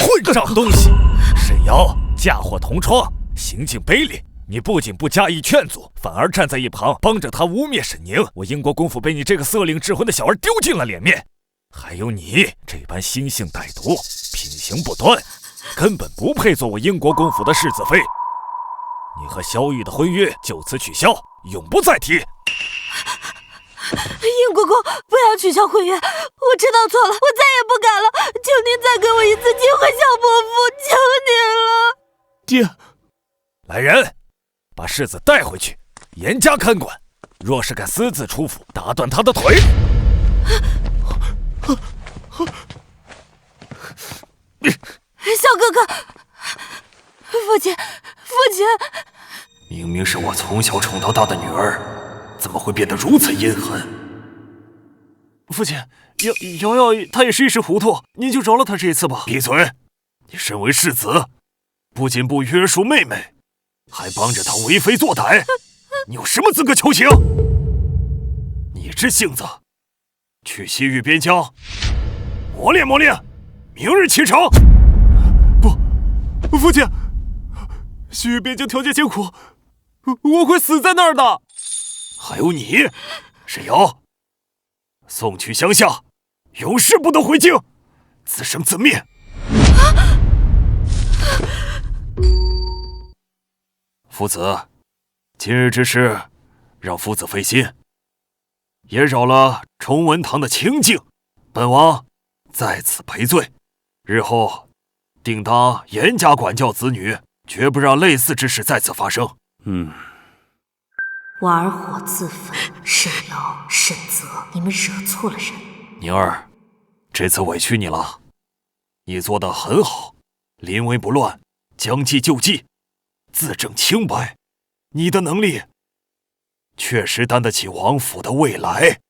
混账东西！沈瑶嫁祸同窗，行径卑劣。你不仅不加以劝阻，反而站在一旁帮着他污蔑沈宁。我英国公府被你这个色令智昏的小儿丢尽了脸面。还有你这般心性歹毒、品行不端，根本不配做我英国公府的世子妃。你和萧玉的婚约就此取消，永不再提。殷国公，不要取消婚约，我知道错了，我再也不敢了。求您再给我一次机会，萧伯父，求您了。爹，来人，把世子带回去，严加看管。若是敢私自出府，打断他的腿。萧哥哥，父亲，父亲，明明是我从小宠到大的女儿，怎么会变得如此阴狠？父亲，瑶瑶她也是一时糊涂，您就饶了她这一次吧。闭嘴！你身为世子，不仅不约束妹妹，还帮着她为非作歹，你有什么资格求情？你这性子，去西域边疆磨练磨练，明日启程。不，父亲，西域边疆条件艰苦，我会死在那儿的。还有你，沈瑶，送去乡下，永世不得回京，自生自灭。父子，今日之事，让夫子费心，也扰了崇文堂的清静，本王在此赔罪。日后定当严加管教子女，绝不让类似之事再次发生。玩火自焚，沈瑶、沈泽，你们惹错了人。宁儿，这次委屈你了，你做得很好，临危不乱，将计就计，自证清白。你的能力确实担得起王府的未来。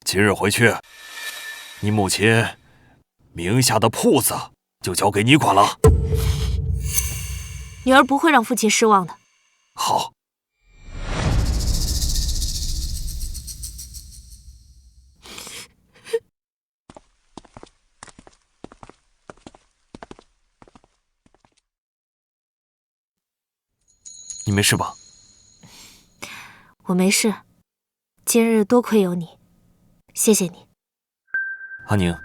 今日回去，你母亲名下的铺子就交给你管了。女儿不会让父亲失望的。好。你没事吧？我没事，今日多亏有你，谢谢你。阿宁，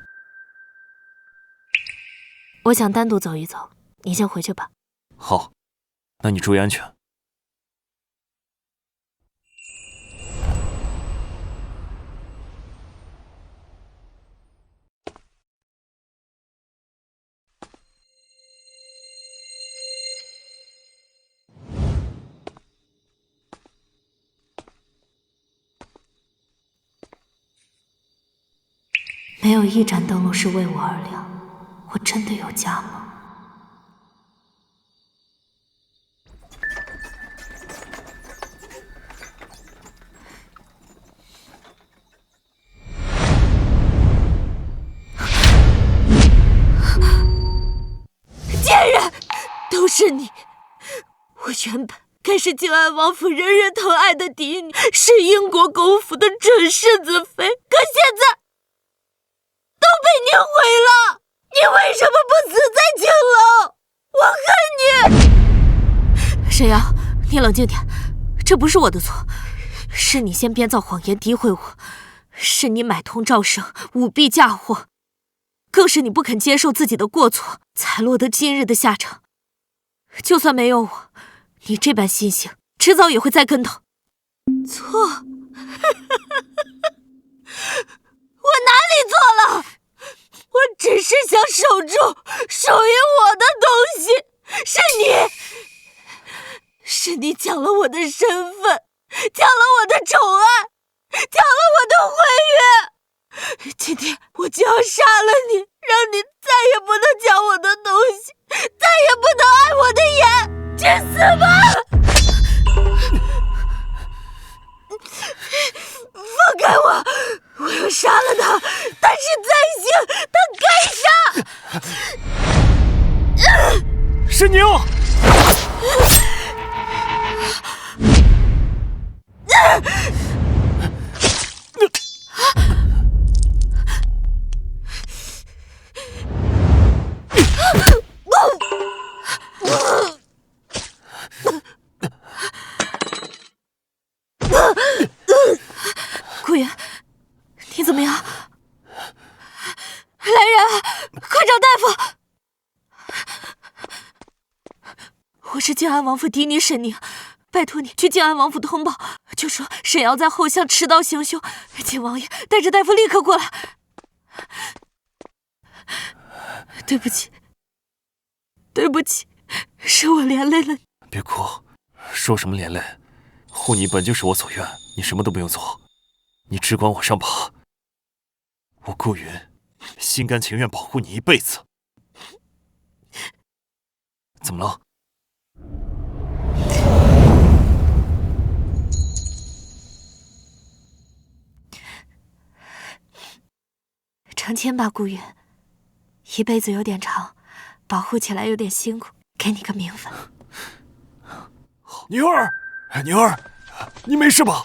我想单独走一走，你先回去吧。好，那你注意安全。没有一盏灯笼是为我而亮，我真的有家吗？贱人，都是你！我原本该是靖安王府人人疼爱的嫡女，是英国公府的准世子妃，可现在都被你毁了！你为什么不死在青楼？我恨你！沈瑶，你冷静点，这不是我的错，是你先编造谎言诋毁我，是你买通赵胜，舞弊嫁祸，更是你不肯接受自己的过错，才落得今日的下场。就算没有我，你这般心性，迟早也会栽跟头。错，我哪里错了？我只是想守住属于我的东西。是你抢了我的身份，抢了我的宠爱，抢了我的婚约。今天我就要杀了你，让你再也不能抢我的东西，再也不能碍我的眼。去死吧！放开我！我要杀了他，他是灾星，他该杀！沈宁！顾源，你怎么样？来人，快找大夫！我是靖安王府嫡女沈宁，拜托你去靖安王府通报，就说沈瑶在后巷持刀行凶，请王爷带着大夫立刻过来。对不起，对不起，是我连累了你。别哭，说什么连累？护你本就是我所愿，你什么都不用做，你只管往上爬。我顾云心甘情愿保护你一辈子。怎么了？成亲吧，顾云，一辈子有点长，保护起来有点辛苦，给你个名分。宁儿，宁儿，你没事吧？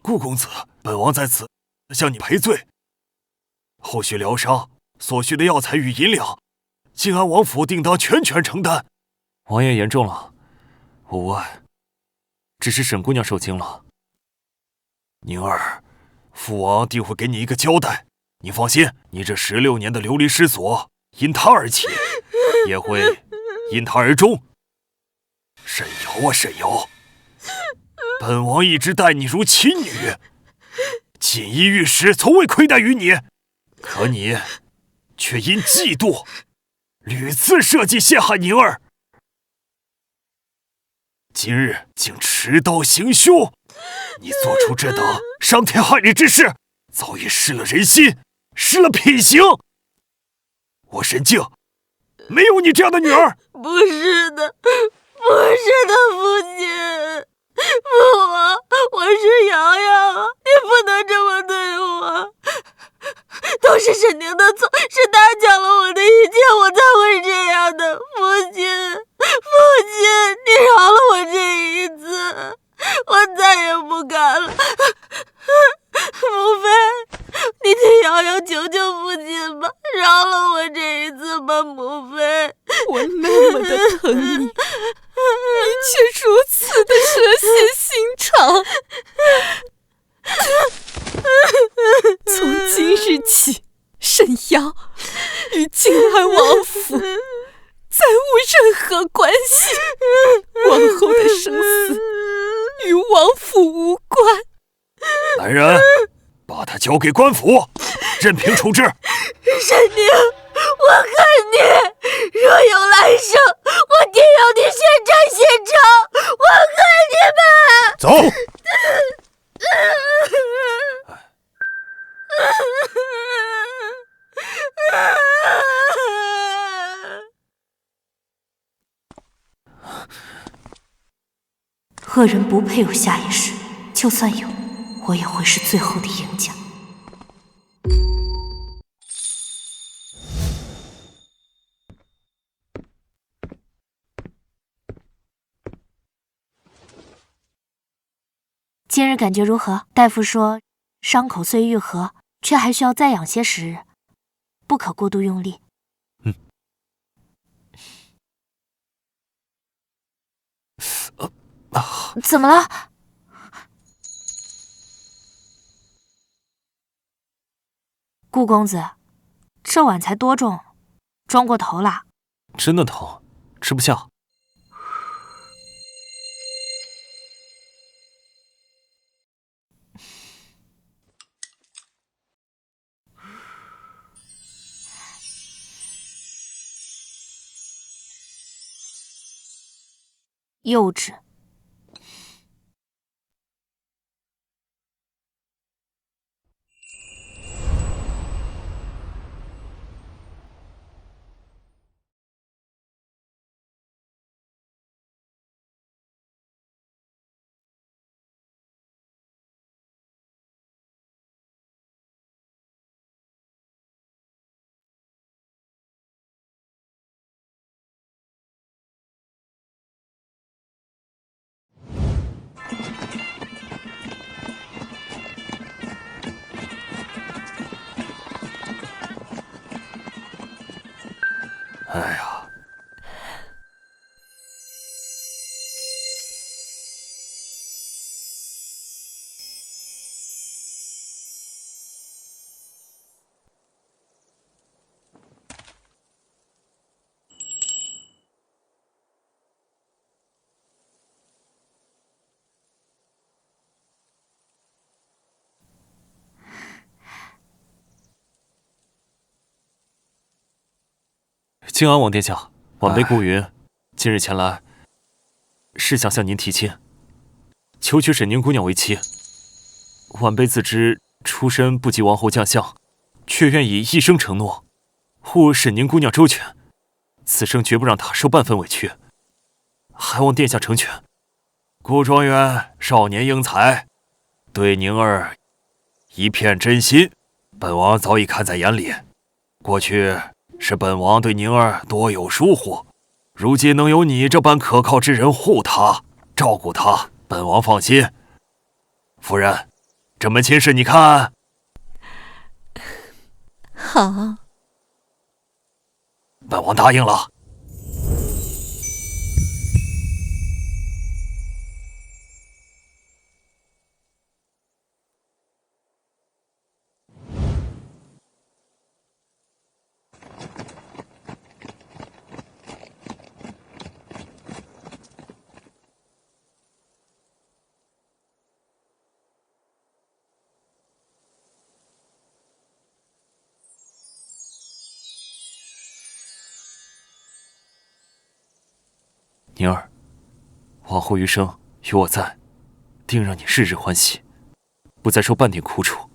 顾公子，本王在此向你赔罪。后续疗伤所需的药材与银两，靖安王府定当全权承担。王爷言重了，我无碍，只是沈姑娘受惊了。宁儿，父王定会给你一个交代。你放心，你这16年的流离失所，因他而起，也会因他而终。沈瑶啊，沈瑶，本王一直待你如亲女，锦衣玉食，从未亏待于你，可你却因嫉妒，屡次设计陷害宁儿，今日竟持刀行凶。你做出这等伤天害理之事，早已失了人心，失了品行。我沈静没有你这样的女儿。不是的，不是的，父亲，父王，我是瑶瑶，你不能这么对我，都是沈宁的错，是他抢了我的一切，我才会这样的。父亲，父亲，你饶了我这一次，我再也不敢了。母妃，你替瑶瑶求求父亲吧，饶了我这一次吧，母妃。我那么的疼你，你却如此的蛇蝎心肠。从今日起，沈瑶与靖安王府再无任何关系，往后的生死与王府无关。来人，把他交给官府，任凭处置。沈宁，我恨你，若有来生，我定要你血债血偿。走。恶人不配有下一世，就算有，我也会是最后的赢家。今日感觉如何？大夫说，伤口虽愈合，却还需要再养些时日，不可过度用力。怎么了？顾公子，这碗才多重，装过头了。真的疼，吃不下。幼稚。哎呀，靖安王殿下，晚辈顾云，今日前来，是想向您提亲，求娶沈宁姑娘为妻。晚辈自知出身不及王侯将相，却愿以一生承诺，护沈宁姑娘周全，此生绝不让她受半分委屈，还望殿下成全。顾状元少年英才，对宁儿一片真心，本王早已看在眼里。过去是本王对宁儿多有疏忽，如今能有你这般可靠之人护她、照顾她，本王放心。夫人，这门亲事你看？好，本王答应了。宁儿，往后余生有我在，定让你日日欢喜，不再受半点苦楚。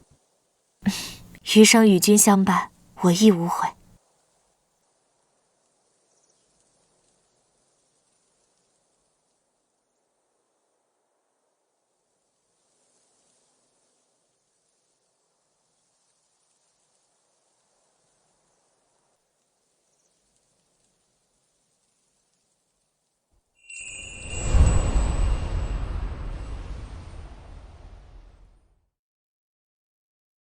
余生与君相伴，我亦无悔。